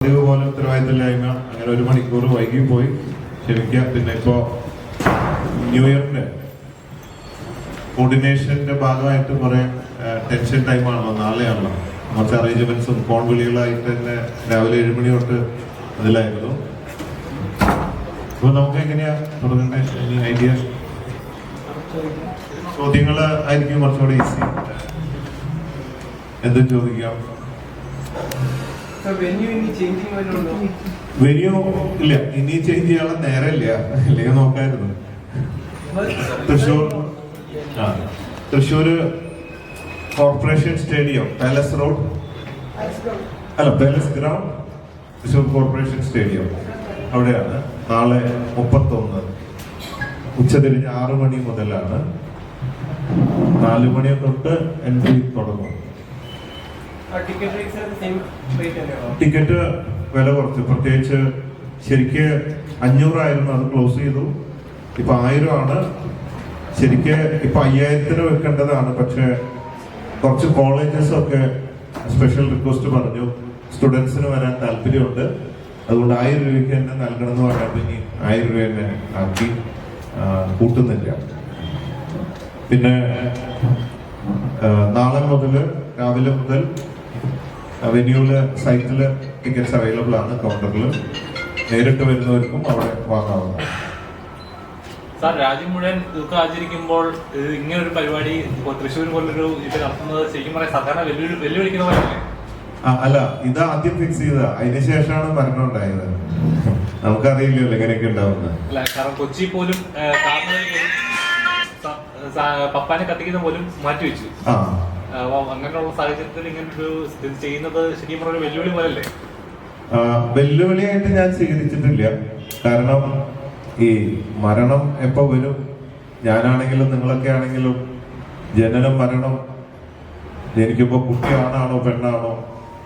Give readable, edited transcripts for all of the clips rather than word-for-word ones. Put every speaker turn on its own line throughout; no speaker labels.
പോലെ ഉത്തരവാദിത്തമില്ലായ്മ അങ്ങനെ 1 മണിക്കൂർ വൈകി പോയി ക്ഷമിക്കുക. പിന്നെ ഇപ്പോ ന്യൂ ഇയറിന്റെ കോർഡിനേഷന്റെ ഭാഗമായിട്ട് കുറെ ടെൻഷൻ ടൈമാണല്ലോ, നാളെയാണല്ലോ. കുറച്ച് അറേഞ്ച്മെന്റ്സും ഫോൺ വിളികളായിട്ട് തന്നെ രാവിലെ 7 മണി തൊട്ട് അതിലായിരുന്നു. അപ്പൊ നമുക്ക് എങ്ങനെയാ തുടങ്ങേണ്ട ഐഡിയ? ചോദ്യങ്ങൾ ആയിരിക്കും കുറച്ചുകൂടെ ഈസി. എന്തും ചോദിക്കാം. വെന്യൂ ഇല്ല, ഇനി ചേഞ്ച് ചെയ്യാനുള്ള നേരമില്ല, അല്ലെങ്കിൽ നോക്കായിരുന്നു. Thrissur corporation stadium, palace road അല്ല palace ground, Thrissur corporation stadium അവിടെയാണ്. നാളെ 31 ഉച്ചതിരിഞ്ഞ് 6 മണി മുതലാണ്. 4 മണി തൊട്ട് എൻട്രി തുടങ്ങും. ടിക്കറ്റ് വില കുറച്ച്, പ്രത്യേകിച്ച് ശരിക്ക് 500 ആയിരുന്നു, അത് ക്ലോസ് ചെയ്തു. ഇപ്പൊ 1000 ആണ്. ശരിക്ക് ഇപ്പൊ 5000 വെക്കേണ്ടതാണ്. പക്ഷെ കുറച്ച് കോളേജസ് ഒക്കെ സ്പെഷ്യൽ റിക്വസ്റ്റ് പറഞ്ഞു, സ്റ്റുഡൻസിന് വരാൻ താല്പര്യമുണ്ട്, അതുകൊണ്ട് 1000 രൂപയ്ക്ക് തന്നെ നൽകണം എന്ന് പറഞ്ഞപ്പോൾ ഇനി 1000 രൂപ തന്നെ ആക്കി, കൂട്ടുന്നില്ല. പിന്നെ നാളെ മുതൽ രാവിലെ മുതൽ വെന്യൂല് സൈറ്റില് ടിക്കറ്റ്സ് അവൈലബിൾ ആണ്. കൗണ്ടറിൽ നേരിട്ട് വരുന്നവർക്കും അവിടെ വാങ്ങാവുന്നതാണ്.
സാർ, രാജ്യം മുഴുവൻ ദുഃഖം ആചരിക്കുമ്പോൾ ഇങ്ങനെ ഒരു പരിപാടി തൃശ്ശൂർ പോലൊരു ഇത് നടത്തുന്നത് ശരിക്കും പറയാൻ സാധാരണ വെല്ലുവിളിക്കുന്ന പോലെയല്ലേ?
അല്ല, ഇത് ആദ്യം ഫിക്സ് ചെയ്ത, അതിനുശേഷമാണ് മരണം ഉണ്ടായത്. നമുക്കറിയില്ലല്ലോ എങ്ങനെയൊക്കെ ഉണ്ടാവുന്നത്.
അല്ല, കാരണം കൊച്ചി പോലും പപ്പാനെ കത്തിക്കുന്ന പോലും മാറ്റിവെച്ചു. അങ്ങനെയുള്ള സാഹചര്യത്തിൽ ഇങ്ങനൊരു ഇത് ചെയ്യുന്നത് ശരിക്കും പറഞ്ഞ വെല്ലുവിളി പോലല്ലേ?
വെല്ലുവിളിയായിട്ട് ഞാൻ സ്വീകരിച്ചിട്ടില്ല. കാരണം ഈ മരണം എപ്പോ വരും, ഞാനാണെങ്കിലും നിങ്ങളൊക്കെ ആണെങ്കിലും ജനനം മരണം, ജനിക്കുമ്പോ കുട്ടിയാണാണോ പെണ്ണാണോ,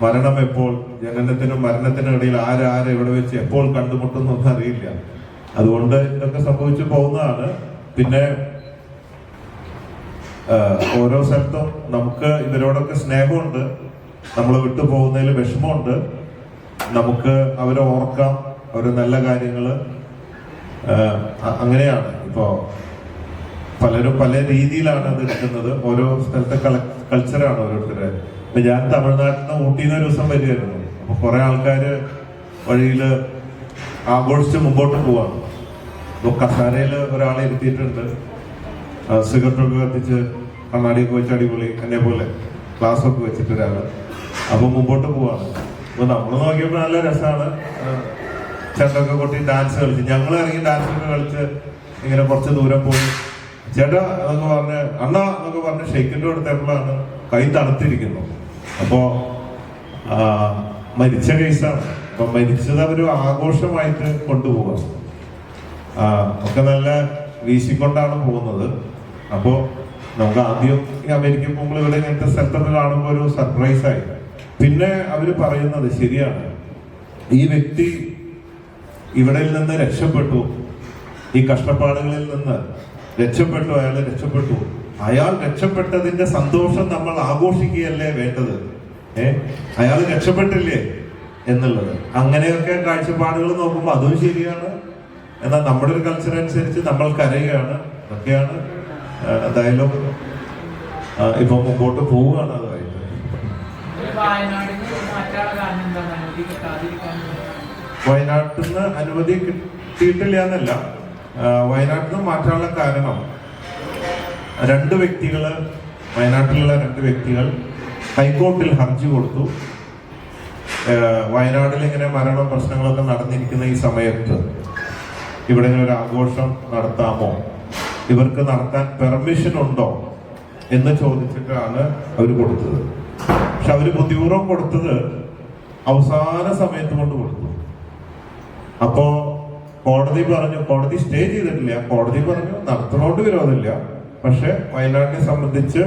മരണം എപ്പോൾ, ജനനത്തിനും മരണത്തിനും ഇടയിൽ ആരാരെ എവിടെ വെച്ച് എപ്പോൾ കണ്ടുമുട്ടുന്നൊന്നും അറിയില്ല. അതുകൊണ്ട് ഇതൊക്കെ സംഭവിച്ചു പോകുന്നതാണ്. പിന്നെ ഓരോ സ്ഥലത്തും നമുക്ക് ഇവരോടൊക്കെ സ്നേഹമുണ്ട്, നമ്മളെ വിട്ടു പോകുന്നതിൽ വിഷമമുണ്ട്. നമുക്ക് അവരെ ഓർക്കാം, അവരെ നല്ല കാര്യങ്ങള് അങ്ങനെയാണ്. ഇപ്പോ പലരും പല രീതിയിലാണ് അത് എടുക്കുന്നത്. ഓരോ സ്ഥലത്തെ കൾച്ചറാണ് ഓരോരുത്തരെ. ഇപ്പൊ ഞാൻ തമിഴ്നാട്ടിൽ നിന്ന് ഊട്ടിന്ന് ഒരു ദിവസം വരികയായിരുന്നു. അപ്പൊ കുറെ ആൾക്കാര് വഴിയില് ആഘോഷിച്ച് മുമ്പോട്ട് പോവാണ്. അപ്പൊ കസാരയില് ഒരാളെ ഇരുത്തിയിട്ടുണ്ട്, സിഗരറ്റൊക്കെ കത്തിച്ച് കണ്ണാടിയൊക്കെ വെച്ച് അടിപൊളി എന്നെ പോലെ ക്ലാസ് ഒക്കെ വെച്ചിട്ട് ഒരാള്. അപ്പൊ മുമ്പോട്ട് പോവാണ്. അപ്പൊ നമ്മൾ നോക്കിയപ്പോ നല്ല രസമാണ്. ചെണ്ടൊക്കെ കൊട്ടി ഡാൻസ് കളിച്ച്, ഞങ്ങൾ ഇറങ്ങി ഡാൻസ് ഒക്കെ കളിച്ച് ഇങ്ങനെ കുറച്ച് ദൂരം പോയി. ചേട്ടാ എന്നൊക്കെ പറഞ്ഞ്, അണ്ണ എന്നൊക്കെ പറഞ്ഞ് ഷെയ്ക്കിന്റെ കൊടുത്തപ്പോഴാണ് കൈ തണുത്തിരിക്കുന്നു. അപ്പോ മരിച്ച കേസാണ്. അപ്പൊ മരിച്ചത് അവര് ആഘോഷമായിട്ട് കൊണ്ടുപോകാം. ഒക്കെ നല്ല വീശിക്കൊണ്ടാണ് പോകുന്നത്. അപ്പോ നമുക്ക് ആദ്യം ഈ അമേരിക്ക പോകുമ്പോൾ ഇവിടെ ഇങ്ങനത്തെ സ്ഥലത്തൊക്കെ കാണുമ്പോൾ ഒരു സർപ്രൈസായി. പിന്നെ അവര് പറയുന്നത് ശരിയാണ്, ഈ വ്യക്തി ഇവിടെ നിന്ന് രക്ഷപ്പെട്ടു, ഈ കഷ്ടപ്പാടുകളിൽ നിന്ന് രക്ഷപ്പെട്ടു, അയാൾ രക്ഷപ്പെട്ടു. അയാൾ രക്ഷപ്പെട്ടതിന്റെ സന്തോഷം നമ്മൾ ആഘോഷിക്കുകയല്ലേ വേണ്ടത്. അയാൾ രക്ഷപ്പെട്ടില്ലേ എന്നുള്ളത്. അങ്ങനെയൊക്കെ കാഴ്ചപ്പാടുകൾ നോക്കുമ്പോൾ അതും ശരിയാണ്. എന്നാൽ നമ്മുടെ ഒരു കൾച്ചർ അനുസരിച്ച് നമ്മൾ കരയുകയാണ്. അതൊക്കെയാണ് എന്തായാലും ഇപ്പൊ മുമ്പോട്ട് പോവുകയാണ്. അതായത് വയനാട്ടിൽ നിന്ന് അനുമതി കിട്ടിയിട്ടില്ല എന്നല്ല, വയനാട്ടിൽ നിന്ന് മാറ്റാനുള്ള കാരണം വയനാട്ടിലുള്ള 2 വ്യക്തികൾ ഹൈക്കോർട്ടിൽ ഹർജി കൊടുത്തു. വയനാട്ടിൽ ഇങ്ങനെ മരണം പ്രശ്നങ്ങളൊക്കെ നടന്നിരിക്കുന്ന ഈ സമയത്ത് ഇവിടെ ഒരു ആഘോഷം നടത്താമോ, ഇവർക്ക് നടത്താൻ പെർമിഷൻ ഉണ്ടോ എന്ന് ചോദിച്ചിട്ടാണ് അവർ കൊടുത്തത്. പക്ഷെ അവര് ബുദ്ധിപൂർവ്വം കൊടുത്തത് അവസാന സമയത്ത് കൊണ്ട് കൊടുത്തു. അപ്പോ കോടതി സ്റ്റേ ചെയ്തിട്ടില്ല. കോടതി പറഞ്ഞു നടത്തുന്നോണ്ട് വിരോധമില്ല, പക്ഷെ വയനാടിനെ സംബന്ധിച്ച്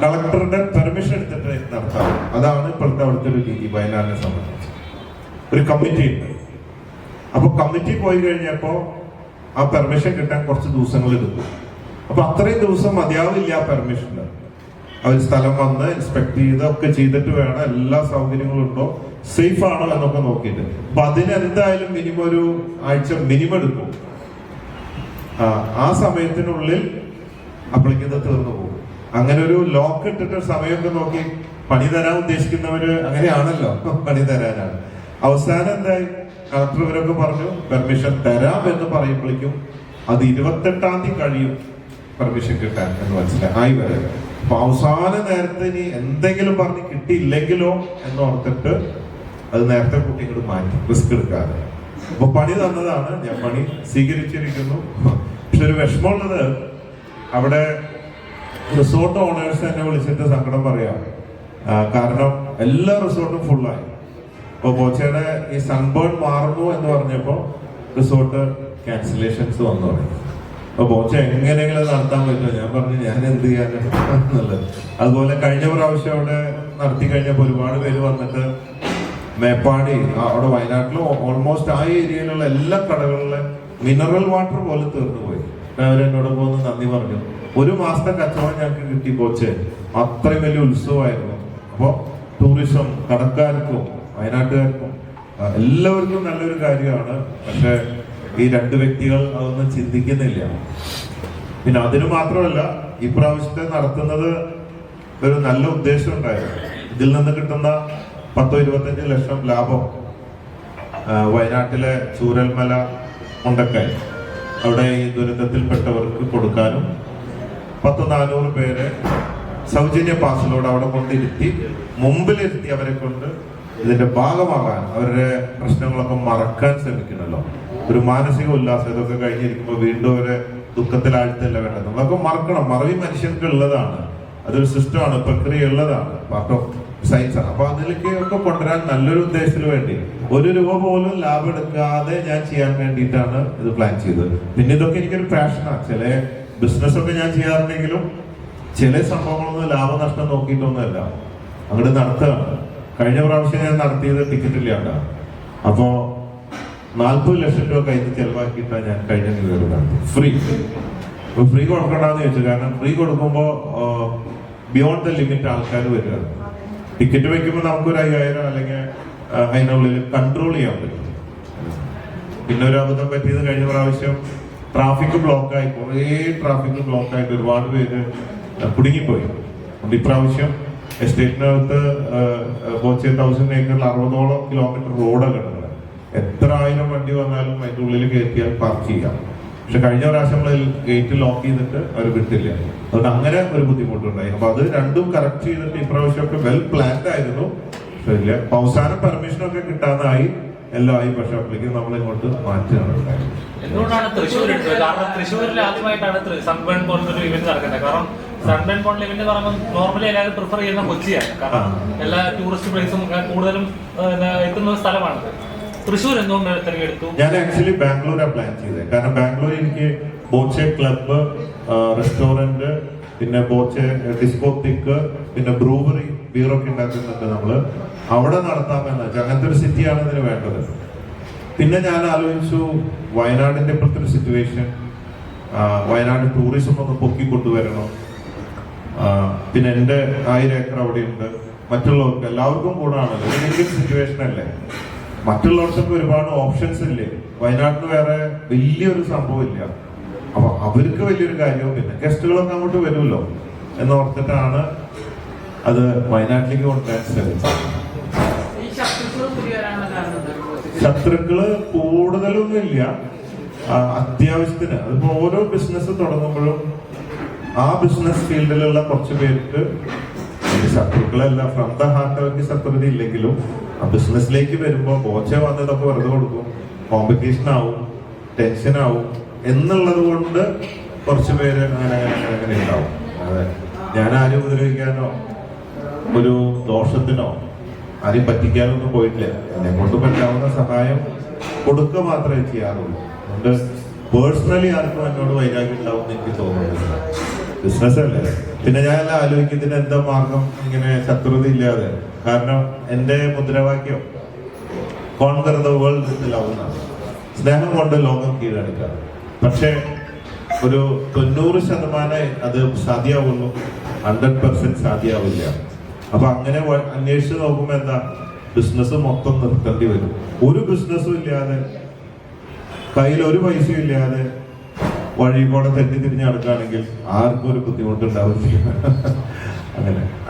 കളക്ടറുടെ പെർമിഷൻ എടുത്തിട്ട് നടത്താം. അതാണ് ഇപ്പോഴത്തെ അവിടുത്തെ ഒരു രീതി. വയനാടിനെ സംബന്ധിച്ച് ഒരു കമ്മിറ്റി ഉണ്ട്. അപ്പൊ കമ്മിറ്റി പോയി കഴിഞ്ഞപ്പോ ആ പെർമിഷൻ കിട്ടാൻ കുറച്ച് ദിവസങ്ങൾ എടുത്തു. അപ്പൊ അത്രയും ദിവസം മതിയാവില്ല ആ പെർമിഷന്. അവർ സ്ഥലം വന്ന് ഇൻസ്പെക്ട് ചെയ്തൊക്കെ ചെയ്തിട്ട് വേണം, എല്ലാ സൗകര്യങ്ങളും ഉണ്ടോ, സേഫ് ആണോ എന്നൊക്കെ നോക്കിയിട്ട്. അപ്പൊ അതിനെന്തായാലും മിനിമം ഒരു ആഴ്ച മിനിമം എടുക്കും. ആ സമയത്തിനുള്ളിൽ അപ്പോഴേക്കും തീർന്നു പോകും. അങ്ങനെ ഒരു ലോക്ക് ഇട്ടിട്ട് സമയമൊക്കെ നോക്കി പണി തരാൻ ഉദ്ദേശിക്കുന്നവര് അങ്ങനെയാണല്ലോ, പണി തരാനാണ്. അവസാനം എന്തായി, കളക്ടർ ഇവരൊക്കെ പറഞ്ഞു പെർമിഷൻ തരാം എന്ന് പറയുമ്പോഴേക്കും അത് 28-ാം തീയതി കഴിയും പെർമിഷൻ കിട്ടാൻ എന്ന് മനസ്സിലായി വരെ. അപ്പൊ അവസാന നേരത്തെ ഇനി എന്തെങ്കിലും പറഞ്ഞ് കിട്ടിയില്ലെങ്കിലോ എന്ന് ഓർത്തിട്ട് അത് നേരത്തെ കുട്ടികൾ മാറ്റി, റിസ്ക് എടുക്കാതെ. അപ്പൊ പണി തന്നതാണ്, ഞാൻ പണി സ്വീകരിച്ചിരിക്കുന്നു. പക്ഷെ ഒരു വിഷമമുള്ളത്, അവിടെ റിസോർട്ട് ഓണേഴ്സ് എന്നെ വിളിച്ചിട്ട് സങ്കടം പറയാം. കാരണം എല്ലാ റിസോർട്ടും ഫുള്ളായി. അപ്പൊ ബോച്ചയുടെ ഈ സൺബേൺ മാറുന്നു എന്ന് പറഞ്ഞപ്പോ റിസോർട്ട് ക്യാൻസലേഷൻസ് വന്നു തുടങ്ങി. അപ്പൊ ബോച്ച എങ്ങനെയെങ്കിലും നടത്താൻ പറ്റുമോ? ഞാൻ പറഞ്ഞു ഞാൻ എന്ത് ചെയ്യാനുള്ളത്. അതുപോലെ കഴിഞ്ഞ പ്രാവശ്യം അവിടെ നടത്തി കഴിഞ്ഞപ്പോ ഒരുപാട് പേര് വന്നിട്ട് മേപ്പാടി അവിടെ വയനാട്ടിലും ഓൾമോസ്റ്റ് ആ ഏരിയയിലുള്ള എല്ലാ കടകളിലെ മിനറൽ വാട്ടർ പോലെ തീർന്നു പോയി. അവരെന്നോട് പോകുന്ന നന്ദി പറഞ്ഞു. 1 മാസത്തെ കച്ചവടം ഞങ്ങൾക്ക് കിട്ടി ബോച്ചെ. അത്രയും വലിയ ഉത്സവമായിരുന്നു. അപ്പോ ടൂറിസം കടക്കാർക്കും വയനാട്ടുകാർക്കും എല്ലാവർക്കും നല്ലൊരു കാര്യമാണ്. പക്ഷെ ഈ 2 വ്യക്തികൾ അതൊന്നും ചിന്തിക്കുന്നില്ല. പിന്നെ അതിന് മാത്രമല്ല, ഈ പ്രാവശ്യത്തെ നടത്തുന്നത് ഒരു നല്ല ഉദ്ദേശം ഉണ്ടായിരുന്നു. ഇതിൽ നിന്ന് കിട്ടുന്ന 10-25 ലക്ഷം ലാഭം വയനാട്ടിലെ ചൂരൽമല, മുണ്ടക്കൈ അവിടെ ഈ ദുരന്തത്തിൽപ്പെട്ടവർക്ക് കൊടുക്കാനും 100-400 പേരെ സൗജന്യ പാസിലൂടെ അവിടെ കൊണ്ടിരുത്തി, മുമ്പിലിരുത്തി അവരെ കൊണ്ട് ഇതിന്റെ ഭാഗമാകാൻ, അവരുടെ പ്രശ്നങ്ങളൊക്കെ മറക്കാൻ ശ്രമിക്കണല്ലോ. ഒരു മാനസിക ഉല്ലാസം ഇതൊക്കെ കഴിഞ്ഞിരിക്കുമ്പോൾ വീണ്ടും അവരെ ദുഃഖത്തിലാഴ്ത്തല്ല വേണ്ടത്. നമ്മളൊക്കെ മറക്കണം. മറവി മനുഷ്യർക്ക് ഉള്ളതാണ്, അതൊരു സിസ്റ്റമാണ്, പ്രക്രിയ ഉള്ളതാണ്, പാർട്ട് ഓഫ് സയൻസ് ആണ്. അപ്പൊ അതിലേക്ക് ഒക്കെ കൊണ്ടുവരാൻ നല്ലൊരു ഉദ്ദേശത്തിന് വേണ്ടി 1 രൂപ പോലും ലാഭം എടുക്കാതെ ഞാൻ ചെയ്യാൻ വേണ്ടിയിട്ടാണ് ഇത് പ്ലാൻ ചെയ്തത്. പിന്നെ ഇതൊക്കെ എനിക്കൊരു പാഷനാണ്. ചില ബിസിനസ് ഒക്കെ ഞാൻ ചെയ്യാറുണ്ടെങ്കിലും ചില സംഭവങ്ങളൊന്നും ലാഭനഷ്ടം നോക്കിയിട്ടൊന്നുമല്ല, അങ്ങോട്ട് നടത്തുകയാണ്. കഴിഞ്ഞ പ്രാവശ്യം ഞാൻ നടത്തിയത് ടിക്കറ്റ് ഇല്ലാണ്ടാണ്. അപ്പോ 40 ലക്ഷം രൂപ കയ്യിൽ ചെലവാക്കിയിട്ടാണ് ഞാൻ കഴിഞ്ഞ ന്യൂ ഇയർ നടത്തി. ഫ്രീ കൊടുക്കണ്ടെന്ന് ചോദിച്ചു. കാരണം ഫ്രീ കൊടുക്കുമ്പോ ബിയോണ്ട് ദ ലിമിറ്റ് ആൾക്കാർ വരികയാണ്. ടിക്കറ്റ് വെക്കുമ്പോൾ നമുക്കൊരു 5000 അല്ലെങ്കിൽ അതിനുള്ളിൽ കൺട്രോൾ ചെയ്യാൻ പറ്റും. പിന്നെ ഒരു അബദ്ധം പറ്റിയത് കഴിഞ്ഞ പ്രാവശ്യം ട്രാഫിക് ബ്ലോക്കായി, കുറേ ട്രാഫിക് ബ്ലോക്കായിട്ട് ഒരുപാട് പേര് കുടുങ്ങിപ്പോയി. അതുകൊണ്ട് ഇപ്രാവശ്യം എസ്റ്റേറ്റിനകത്ത് ബോച്ചെ 1000 ഏക്കറിൽ 60ഓളം കിലോമീറ്റർ റോഡാണ് കിടക്കുന്നത്. എത്ര 1000 വണ്ടി വന്നാലും അതിന്റെ ഉള്ളിൽ കയറ്റിയാൽ പാർക്ക് ചെയ്യാം. പക്ഷെ കഴിഞ്ഞ പ്രാവശ്യം നമ്മൾ ഗേറ്റ് ലോക്ക് ചെയ്തിട്ട് അവർ വിട്ടില്ല. അതുകൊണ്ട് അങ്ങനെ ഒരു ബുദ്ധിമുട്ടുണ്ടായി. അപ്പൊ അത് രണ്ടും കറക്റ്റ് ചെയ്തിട്ട് ഇപ്രാവശ്യമൊക്കെ വെൽ പ്ലാൻഡ് ആയിരുന്നു. ശരില്ല, അവസാനം പെർമിഷനൊക്കെ കിട്ടാതായി, എല്ലാം ആയി. പക്ഷെ അപ്പോഴേക്കും നമ്മൾ ഇങ്ങോട്ട് മാറ്റുകയാണ് ഉണ്ടായത്.
എന്തുകൊണ്ടാണ് തൃശ്ശൂർ എടുത്തത്? കാരണം തൃശ്ശൂരിൽ ആദ്യമായിട്ടാണ് സൺബേൺ പോലൊരു ഇവന്റ് നടക്കുന്നത്. കാരണം സൺബേൺ പോലുള്ള ഇവന്റ് എന്ന് പറയുമ്പോൾ നോർമലി എല്ലാവരും പ്രിഫർ ചെയ്യുന്ന കൊച്ചിയാണ്. കാരണം എല്ലാ ടൂറിസ്റ്റ് പ്ലേസും കൂടുതലും എത്തുന്ന സ്ഥലമാണ്. തൃശ്ശൂർ എന്തുകൊണ്ട് തിരഞ്ഞെടുത്തു?
ഞാൻ ആക്ച്വലി ബാംഗ്ലൂരാണ് പ്ലാൻ ചെയ്തത്. കാരണം ബാംഗ്ലൂർ എനിക്ക് ബോച്ചെ ക്ലബ്ബ്, റെസ്റ്റോറന്റ്, പിന്നെ ബോച്ചെ ഡിസ്കോത്തിക്ക്, പിന്നെ ബ്രൂവറി, ബീറൊക്കെ ഉണ്ടാക്കുന്നുണ്ട്. നമ്മള് അവിടെ നടത്താമെന്ന് വെച്ചാൽ അങ്ങനത്തെ ഒരു സിറ്റിയാണ് ഇതിന് വേണ്ടത്. പിന്നെ ഞാൻ ആലോചിച്ചു വയനാടിന്റെ ഇപ്പോഴത്തെ ഒരു സിറ്റുവേഷൻ, വയനാട് ടൂറിസം ഒന്ന് പൊക്കിക്കൊണ്ടുവരണം. പിന്നെ എൻ്റെ 1000 ഏക്കർ അവിടെയുണ്ട്. മറ്റുള്ളവർക്ക് എല്ലാവർക്കും കൂടാണല്ലോ, ഇന്ത്യൻ സിറ്റുവേഷൻ അല്ലേ. മറ്റുള്ളവർക്കൊക്കെ ഒരുപാട് ഓപ്ഷൻസ് ഇല്ലേ. വയനാട്ടിന് വേറെ വലിയൊരു സംഭവം ഇല്ല. അപ്പൊ അവർക്ക് വലിയൊരു കാര്യവും പിന്നെ ഗസ്റ്റുകളൊക്കെ അങ്ങോട്ട് വരുമല്ലോ എന്നോർത്തിട്ടാണ് അത് വയനാട്ടിലേക്ക് കൊണ്ടുവരാൻ ശ്രമിച്ചത്. ശത്രുക്കള് കൂടുതലൊന്നും ഇല്ല, അത്യാവശ്യത്തിന്. അതിപ്പോ ഓരോ ബിസിനസ് തുടങ്ങുമ്പോഴും ആ ബിസിനസ് ഫീൽഡിലുള്ള കുറച്ച് പേർക്ക് ശത്രുക്കളല്ല, ഫ്രം ദ ഹാർട്ട് അവർക്ക് ശത്രുത ഇല്ലെങ്കിലും ആ ബിസിനസ്സിലേക്ക് വരുമ്പോൾ ബോച്ച വന്നതൊക്കെ വെറുതെ കൊടുക്കും, കോമ്പറ്റീഷൻ ആവും, ടെൻഷൻ ആവും എന്നുള്ളത് കൊണ്ട് കുറച്ച് പേര് അങ്ങനെ ഉണ്ടാവും. അതെ, ഞാൻ ആരും ഉപദ്രവിക്കാനോ ഒരു ദോഷത്തിനോ ആരെയും പറ്റിക്കാനൊന്നും പോയിട്ടില്ല. എന്നെ കൊണ്ട് പറ്റാവുന്ന സഹായം കൊടുക്കുക മാത്രമേ ചെയ്യാറുള്ളൂ. അതുകൊണ്ട് പേഴ്സണലി ആർക്കും എന്നോട് വൈരാഗ്യം ഉണ്ടാവും എന്ന് എനിക്ക് തോന്നുന്നില്ല. ബിസിനസ് അല്ലേ. പിന്നെ ഞാൻ എല്ലാം ആലോചിക്കുന്നതിന് എന്താ മാർഗം ഇങ്ങനെ ശത്രുത ഇല്ലാതെ. കാരണം എൻ്റെ മുദ്രാവാക്യം conquer the world with love എന്നാണ്. സ്നേഹം കൊണ്ട് ലോകം കീഴടക്കുക. പക്ഷെ ഒരു 90% അത് സാധ്യമാവുള്ളൂ, 100% സാധ്യമാവില്ല. അപ്പൊ അങ്ങനെ അന്വേഷിച്ച് നോക്കുമ്പോ എന്താ, ബിസിനസ് മൊത്തം നിർത്തേണ്ടി വരും. ഒരു ബിസിനസ്സും ഇല്ലാതെ, കയ്യിൽ ഒരു പൈസയും ഇല്ലാതെ വഴി കൂടെ തെറ്റിത്തിരിഞ്ഞ് നടക്കുകയാണെങ്കിൽ ആർക്കും ഒരു ബുദ്ധിമുട്ടുണ്ടാവില്ല.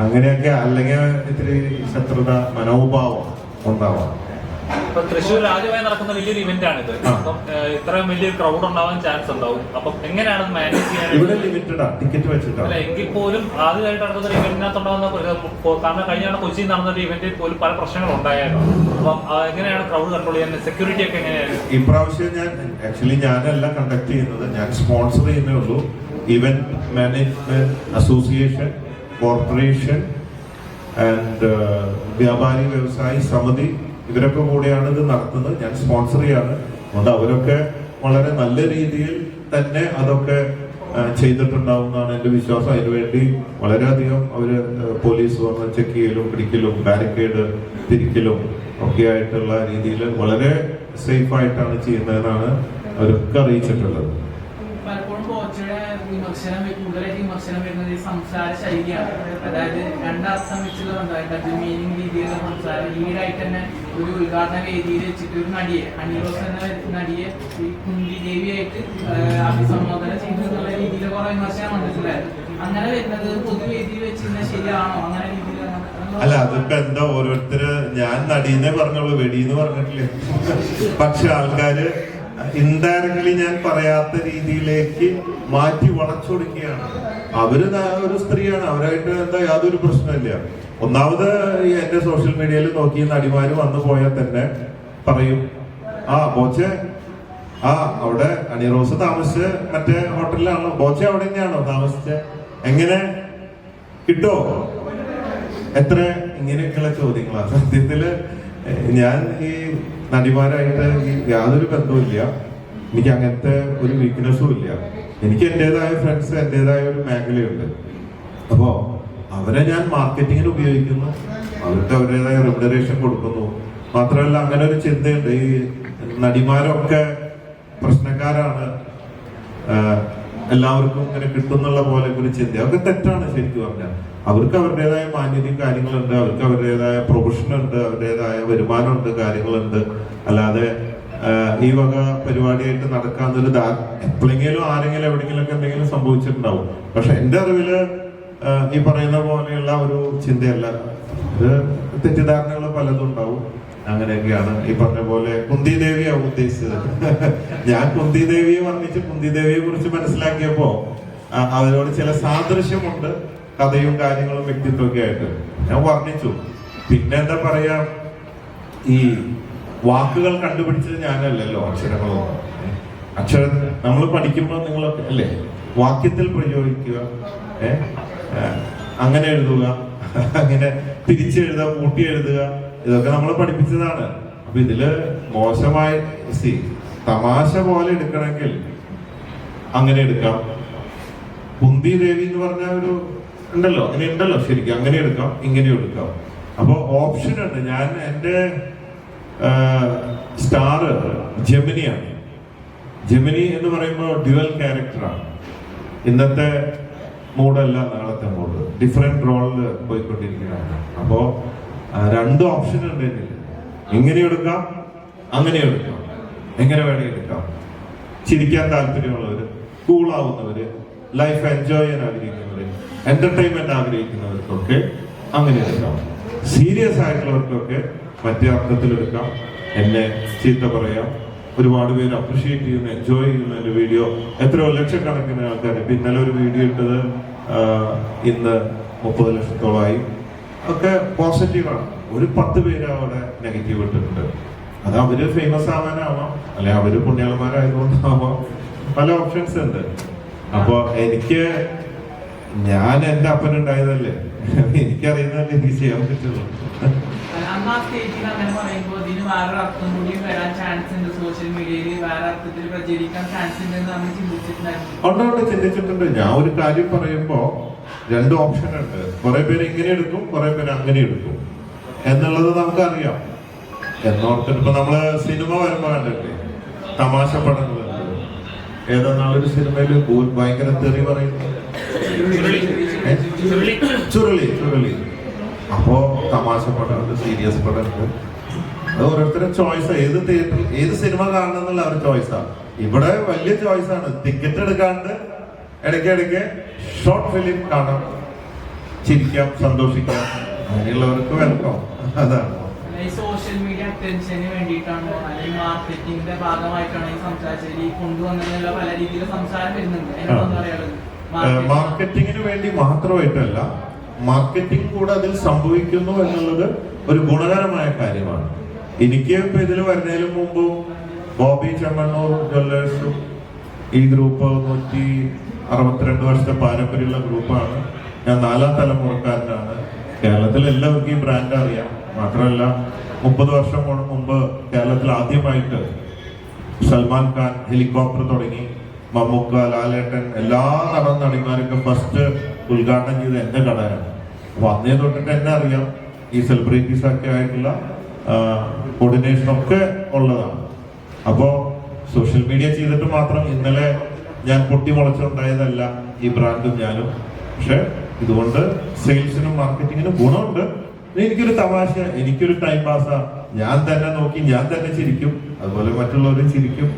അങ്ങനെയൊക്കെ അല്ലെങ്കിൽ ഇത്തിരി ശത്രുത മനോഭാവം ഉണ്ടാവാം.
ഇപ്പൊ തൃശ്ശൂർ ആദ്യമായി നടക്കുന്ന വലിയൊരു ഇവന്റ് ആണിത്. അപ്പം ഇത്രയും വലിയൊരു ക്രൗഡ് ഉണ്ടാവാൻ ചാൻസ് ഉണ്ടാവും. അപ്പം എങ്ങനെയാണ് മാനേജ് ചെയ്യാൻ?
ഇവിടെ ലിമിറ്റഡാ, ടിക്കറ്റ് വെച്ചിട്ടാണ്.
എങ്കിൽ പോലും ആദ്യമായിട്ട് നടക്കുന്ന ഒരു ഇവന്റിനകത്തുണ്ടാകുന്ന, കാരണം കഴിഞ്ഞ കൊച്ചിയിൽ നടന്ന ഒരു ഇവന്റിൽ പോലും പല പ്രശ്നങ്ങളും ഉണ്ടായിരുന്നു. അപ്പം എങ്ങനെയാണ് ക്രൗഡ് കൺട്രോൾ ചെയ്യാൻ? സെക്യൂരിറ്റി ഒക്കെ എങ്ങനെയാണ്?
ഇപ്രാവശ്യം ഞാനല്ല കണ്ടക്ട് ചെയ്യുന്നത്, ഞാൻ സ്പോൺസർ ചെയ്യുന്നേ ഉള്ളൂ. Event management association, corporation and വ്യാപാരി വ്യവസായി സമിതി, ഇവരൊക്കെ കൂടെയാണ് ഇത് നടത്തുന്നത്. ഞാൻ സ്പോൺസർ ചെയ്യാണ്. അതുകൊണ്ട് അവരൊക്കെ വളരെ നല്ല രീതിയിൽ തന്നെ അതൊക്കെ ചെയ്തിട്ടുണ്ടാവുന്നതാണ് എൻ്റെ വിശ്വാസം. അതിനുവേണ്ടി വളരെയധികം അവര് പോലീസ് വന്ന് ചെക്ക് ചെയ്യലും പിടിക്കലും ബാരിക്കേഡ് തിരിക്കലും ഒക്കെ ആയിട്ടുള്ള രീതിയിൽ വളരെ സേഫ് ആയിട്ടാണ് ചെയ്യുന്നതെന്നാണ് അവരൊക്കെ അറിയിച്ചിട്ടുള്ളത്.
പലപ്പോഴും കോച്ചയുടെ കൂടുതലായിട്ട് വിമർശനം വരുന്നത് ഈ സംസാര ശൈലിയാണ്. അതായത് രണ്ടർത്ഥം വെച്ചുള്ള മീനിങ് രീതിയിലുള്ള സംസാരം. ഈടായിട്ട് തന്നെ ഒരു ഉദ്ഘാടന വേദിയിൽ വെച്ചിട്ട് ഒരു നടിയെ, അനിറോസ് എന്ന നടിയെ ഈ കുന്തി ദേവിയായിട്ട് അഭിസംബോധന ചെയ്തെന്നുള്ള രീതിയിൽ കുറെ വിമർശനം വന്നിട്ടുണ്ടായിരുന്നു. അങ്ങനെ വരുന്നത് പൊതുവേദിയിൽ വെച്ചിരുന്ന ശരിയാണോ? അങ്ങനെ രീതിയിൽ
അല്ല, അതിപ്പോ എന്താ, ഓരോരുത്തര് ഞാൻ നടീനെ പറഞ്ഞോളൂ, വെടിന്ന് പറഞ്ഞിട്ടില്ലേ. പക്ഷെ ആൾക്കാര് ഇൻഡയറക്ട്ലി ഞാൻ പറയാത്ത രീതിയിലേക്ക് മാറ്റി വളച്ചൊടുക്കുകയാണ്. അവര് ഒരു സ്ത്രീയാണ്, അവരായിട്ട് എന്താ യാതൊരു പ്രശ്നമില്ല. ഒന്നാമത് എന്റെ സോഷ്യൽ മീഡിയയിൽ നോക്കി നടിമാര് വന്നു പോയാൽ തന്നെ പറയും, ബോച്ചെ അവിടെ അണിറോസ് താമസിച്ച് മറ്റേ ഹോട്ടലിലാണോ, ബോച്ചെ അവിടെ തന്നെയാണോ താമസിച്ചത്, എങ്ങനെ കിട്ടോ, എത്ര, ഇങ്ങനെയൊക്കെയുള്ള ചോദ്യങ്ങളാണ്. സത്യത്തില് ഞാൻ ഈ നടിമാരായിട്ട് യാതൊരു ബന്ധവുമില്ല. എനിക്ക് അങ്ങനത്തെ ഒരു വീക്ക്നെസ്സും ഇല്ല. എനിക്ക് എന്റേതായ ഫ്രണ്ട്സ്, എന്റേതായ ഒരു മേഖലയുണ്ട്. അപ്പോ അവരെ ഞാൻ മാർക്കറ്റിങ്ങിന് ഉപയോഗിക്കുന്നു, അവർക്ക് അവരുടേതായ റെമ്യൂണറേഷൻ കൊടുക്കുന്നു. മാത്രമല്ല, അങ്ങനെ ഒരു ചിന്തയുണ്ട്, ഈ നടിമാരൊക്കെ പ്രശ്നക്കാരാണ്, എല്ലാവർക്കും ഇങ്ങനെ കിട്ടുന്നുള്ള പോലെ ഒരു ചിന്ത, അതൊക്കെ തെറ്റാണ്. ശരിക്കും പറഞ്ഞാൽ അവർക്ക് അവരുടേതായ മാന്യതയും കാര്യങ്ങളുണ്ട്, അവർക്ക് അവരുടേതായ പ്രൊഫഷനുണ്ട്, അവരുടേതായ വരുമാനമുണ്ട്, കാര്യങ്ങളുണ്ട്. അല്ലാതെ ഈ വക പരിപാടിയായിട്ട് നടക്കാന്നൊരു എപ്പോഴെങ്കിലും ആരെങ്കിലും എവിടെയെങ്കിലും ഒക്കെ എന്തെങ്കിലും സംഭവിച്ചിട്ടുണ്ടാവും. പക്ഷെ എന്റെ അറിവില് ഈ പറയുന്ന പോലെയുള്ള ഒരു ചിന്തയല്ല. ഇത് തെറ്റിദ്ധാരണകൾ പലതും ഉണ്ടാവും. അങ്ങനെയൊക്കെയാണ്. ഈ പറഞ്ഞ പോലെ കുന്തി ദേവിയാണ് ഉദ്ദേശിച്ചത്. ഞാൻ കുന്തി ദേവിയെ വർണ്ണിച്ച് കുന്തി ദേവിയെ കുറിച്ച് മനസ്സിലാക്കിയപ്പോ അവരോട് ചില സാദൃശ്യമുണ്ട്, കഥയും കാര്യങ്ങളും വ്യക്തിത്വമൊക്കെ ആയിട്ട് ഞാൻ വർണ്ണിച്ചു. പിന്നെ എന്താ പറയാ, ഈ വാക്കുകൾ കണ്ടുപിടിച്ചത് ഞാനല്ലല്ലോ. അക്ഷരങ്ങളൊന്നും അക്ഷരം നമ്മൾ പഠിക്കുമ്പോൾ നിങ്ങളൊക്കെ അല്ലേ വാക്യത്തിൽ പ്രയോഗിക്കുക, അങ്ങനെ എഴുതുക, അങ്ങനെ തിരിച്ചെഴുതുക, കൂട്ടി എഴുതുക, ഇതൊക്കെ നമ്മൾ പഠിപ്പിച്ചതാണ്. അപ്പൊ ഇതില് മോശമായി തമാശ പോലെ എടുക്കണമെങ്കിൽ അങ്ങനെ എടുക്കാം. കുന്തി ദേവി എന്ന് പറഞ്ഞ ഒരു ഉണ്ടല്ലോ, അങ്ങനെ ഉണ്ടല്ലോ, ശരിക്കും അങ്ങനെ എടുക്കാം, ഇങ്ങനെ എടുക്കാം. അപ്പൊ ഓപ്ഷൻ ഉണ്ട്. ഞാൻ എന്റെ സ്റ്റാർ ജെമിനിയാണ്. ജെമിനി എന്ന് പറയുമ്പോൾ ഡ്യുവൽ ക്യാരക്ടറാണ്. ഇന്നത്തെ മൂഡല്ല നാളത്തെ മൂഡ്, ഡിഫറെന്റ് റോളിൽ പോയിക്കൊണ്ടിരിക്കുകയാണ്. അപ്പോ രണ്ട് ഓപ്ഷൻ ഉണ്ട് എന്നിൽ. ഇങ്ങനെ എടുക്കാം, അങ്ങനെ എടുക്കാം, എങ്ങനെ വേണമെങ്കിൽ എടുക്കാം. ചിരിക്കാൻ താല്പര്യമുള്ളവര്, കൂളാവുന്നവര്, ലൈഫ് എൻജോയ് ചെയ്യാൻ ആഗ്രഹിക്കുന്നവര്, എന്റർടൈൻമെന്റ് ആഗ്രഹിക്കുന്നവർക്കൊക്കെ അങ്ങനെ എടുക്കാം. സീരിയസ് ആയിട്ടുള്ളവർക്കൊക്കെ മറ്റേ അർത്ഥത്തിൽ എടുക്കാം. എന്നെ ചീത്ത പറയാം, ഒരുപാട് പേര് അപ്രിഷിയേറ്റ് ചെയ്യുന്ന, എൻജോയ് ചെയ്യുന്ന എന്റെ വീഡിയോ എത്രയോ ലക്ഷക്കണക്കിന് ആൾക്കാർ. ഇന്നലെ ഒരു വീഡിയോ ഇട്ടത് ഇന്ന് 30 ലക്ഷത്തോളമായി. ഒക്കെ പോസിറ്റീവാണ്. ഒരു 10 പേര് അവിടെ നെഗറ്റീവ് ഇട്ടിട്ടുണ്ട്. അത് അവര് ഫേമസ് ആവാനാവാം, അല്ലെ അവര് പുണ്യാളന്മാരായതുകൊണ്ടാവാം. പല ഓപ്ഷൻസ് ഉണ്ട്. അപ്പൊ ഞാൻ എന്റെ അപ്പനുണ്ടായതല്ലേ, എനിക്കറിയുന്നതല്ലേ എനിക്ക് ചെയ്യാൻ പറ്റുള്ളൂ.
അങ്ങനെ പറയുമ്പോൾ ഇതിന് വേറൊരു അർത്ഥം കൂടി വരാൻ ചാൻസ് ഉണ്ട്. സോഷ്യൽ മീഡിയയിൽ വേറെ അർത്ഥത്തിൽ പ്രചരിക്കാൻ ചാൻസ് ഉണ്ടെന്ന് നമ്മൾ ചിന്തിച്ചിട്ടുണ്ടായിരുന്നു.
ചിന്തിച്ചിട്ടുണ്ട്. ഞാൻ ഒരു കാര്യം പറയുമ്പോ 2 ഓപ്ഷൻ ഉണ്ട്. കുറെ പേര് ഇങ്ങനെ എടുക്കും, കുറെ പേര് അങ്ങനെ എടുക്കും എന്നുള്ളത് നമുക്കറിയാം. എന്നോർത്തിട്ട് ഇപ്പൊ നമ്മള് സിനിമ വരുമ്പോ കണ്ടില്ലേ, തമാശ പടങ്ങളുണ്ട്. ഏതാണൊരു സിനിമയില് ഭയങ്കര തെറി പറയുന്നത്, ചുരുളി. അപ്പോ തമാശ പടമുണ്ട്, സീരിയസ് പടമുണ്ട്. അത് ഓരോരുത്തരുടെ ചോയ്സ്. ഏത് തിയേറ്ററിൽ ഏത് സിനിമ കാണണം എന്നുള്ള അവരുടെ ചോയ്സാണ്. ഇവിടെ വലിയ ചോയ്സാണ്. ടിക്കറ്റ് എടുക്കാണ്ട് ഇടയ്ക്കിടയ്ക്ക് ഷോർട്ട് ഫിലിം കാണാം, ചിരിക്കാം, സന്തോഷിക്കാം. അങ്ങനെയുള്ളവർക്ക് വെൽക്കം. അതാണ്
ഈ സോഷ്യൽ മീഡിയ അറ്റൻഷന് വേണ്ടിയിട്ടാണോ അല്ലെങ്കിൽ മാർക്കറ്റിംഗിന്റെ ഭാഗമായിട്ടാണോ ഈ സംസാരിച്ചത് ഈ കൊണ്ടുവന്നതിനുള്ള പല രീതിയിൽ സംസാരം വരുന്നുണ്ട്? എന്താണെന്ന് പറയാനുള്ളത്?
മാർക്കറ്റിങ്ങിന് വേണ്ടി മാത്രമായിട്ടല്ല, മാർക്കറ്റിംഗ് കൂടെ അതിൽ സംഭവിക്കുന്നു എന്നുള്ളത് ഒരു ഗുണകരമായ കാര്യമാണ്. എനിക്ക് ഇപ്പൊ ഇതിൽ വരുന്നതിന് മുമ്പ് ബോബി ചെമ്മണ്ണൂർ ജ്വല്ലേഴ്സും ഈ ഗ്രൂപ്പ് 162 വർഷത്തെ പാരമ്പര്യമുള്ള ഗ്രൂപ്പാണ്. ഞാൻ 4ാം തലമുറക്കാരനാണ്. കേരളത്തിൽ എല്ലാവർക്കും ഈ ബ്രാൻഡ് അറിയാം. മാത്രമല്ല 30 വർഷം മുമ്പ് കേരളത്തിൽ ആദ്യമായിട്ട് സൽമാൻ ഖാൻ ഹെലികോപ്റ്റർ തുടങ്ങി, മമ്മൂക്ക, ലാലേട്ടൻ, എല്ലാ നടന്മാരൊക്കെ ഫസ്റ്റ് ഉദ്ഘാടനം ചെയ്ത് എന്റെ കടയാണ്. അപ്പൊ അന്നേ തൊട്ടിട്ട് എന്നെ അറിയാം. ഈ സെലിബ്രിറ്റീസ് ഒക്കെ ആയിട്ടുള്ള കോർഡിനേഷൻ ഒക്കെ ഉള്ളതാണ്. അപ്പോ സോഷ്യൽ മീഡിയ ചെയ്തിട്ട് മാത്രം ഇന്നലെ ഞാൻ പൊട്ടി മുളച്ചുണ്ടായതല്ല ഈ ബ്രാൻഡും ഞാനും. പക്ഷെ ഇതുകൊണ്ട് സെയിൽസിനും മാർക്കറ്റിങ്ങിനും ഗുണമുണ്ട്. എനിക്കൊരു തമാശ, എനിക്കൊരു ടൈം പാസ്സാ. ഞാൻ തന്നെ നോക്കി ഞാൻ തന്നെ ചിരിക്കും, അതുപോലെ മറ്റുള്ളവരും ചിരിക്കും.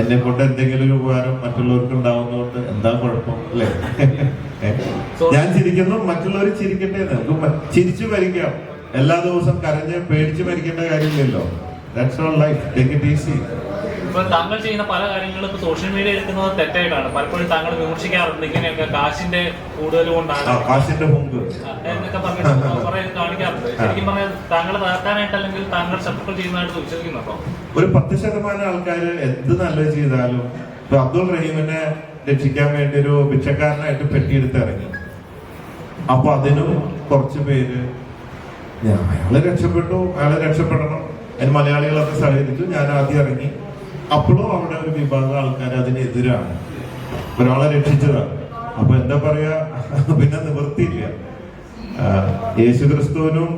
എന്നെ കൊണ്ട് എന്തെങ്കിലും ഒരു ഉപകാരം മറ്റുള്ളവർക്ക് ഉണ്ടാവുന്നതുകൊണ്ട് എന്താ കുഴപ്പം, അല്ലേ? ഞാൻ ചിരിക്കുന്നു, മറ്റുള്ളവർ ചിരിക്കട്ടെ. നമുക്ക് ചിരിച്ചു മരിക്കാം. എല്ലാ ദിവസവും കരഞ്ഞ് പേടിച്ച് മരിക്കേണ്ട കാര്യമില്ലല്ലോ. That's all life. Take it easy.
ഇപ്പൊ താങ്കൾ ചെയ്യുന്ന പല കാര്യങ്ങളും ഇപ്പൊ സോഷ്യൽ മീഡിയ എടുക്കുന്നത് തെറ്റായിട്ടാണ്. പലപ്പോഴും താങ്കൾ വിമർശിക്കാറുണ്ട്. ഇങ്ങനെയൊക്കെ കാശിന്റെ കൂടുതൽ കൊണ്ടാണ്,
കാശിന്റെ മുമ്പ്
എന്നൊക്കെ പറഞ്ഞിട്ട് കുറെ കാണിക്കാറുണ്ട്. ശരിക്കും പറഞ്ഞാൽ താങ്കൾ തകർക്കാനായിട്ട് അല്ലെങ്കിൽ താങ്കൾ ശത്രുക്കൾ ചെയ്യുന്നതായിട്ട് വിശ്വസിക്കുന്നുണ്ടോ?
ഒരു 10% ആൾക്കാർ എന്ത് നല്ലത് ചെയ്താലും, ഇപ്പൊ അബ്ദുൾ റഹീമിനെ രക്ഷിക്കാൻ വേണ്ടി ഒരു ഭിക്ഷക്കാരനായിട്ട് പെട്ടിയെടുത്ത് ഇറങ്ങി. അപ്പൊ അതിനും കുറച്ച് പേര് അയാളെ രക്ഷപ്പെട്ടു, അയാളെ രക്ഷപ്പെടണം, അതിന് മലയാളികളൊക്കെ സഹകരിച്ചു. ഞാൻ ആദ്യം ഇറങ്ങി. അപ്പോഴും അവിടെ ഒരു വിഭാഗം ആൾക്കാർ അതിനെതിരാണ്. ഒരാളെ രക്ഷിച്ചതാണ്. അപ്പൊ എന്താ പറയാ, പിന്നെ നിവൃത്തിയില്ല. യേശുക്രിസ്തുവിനും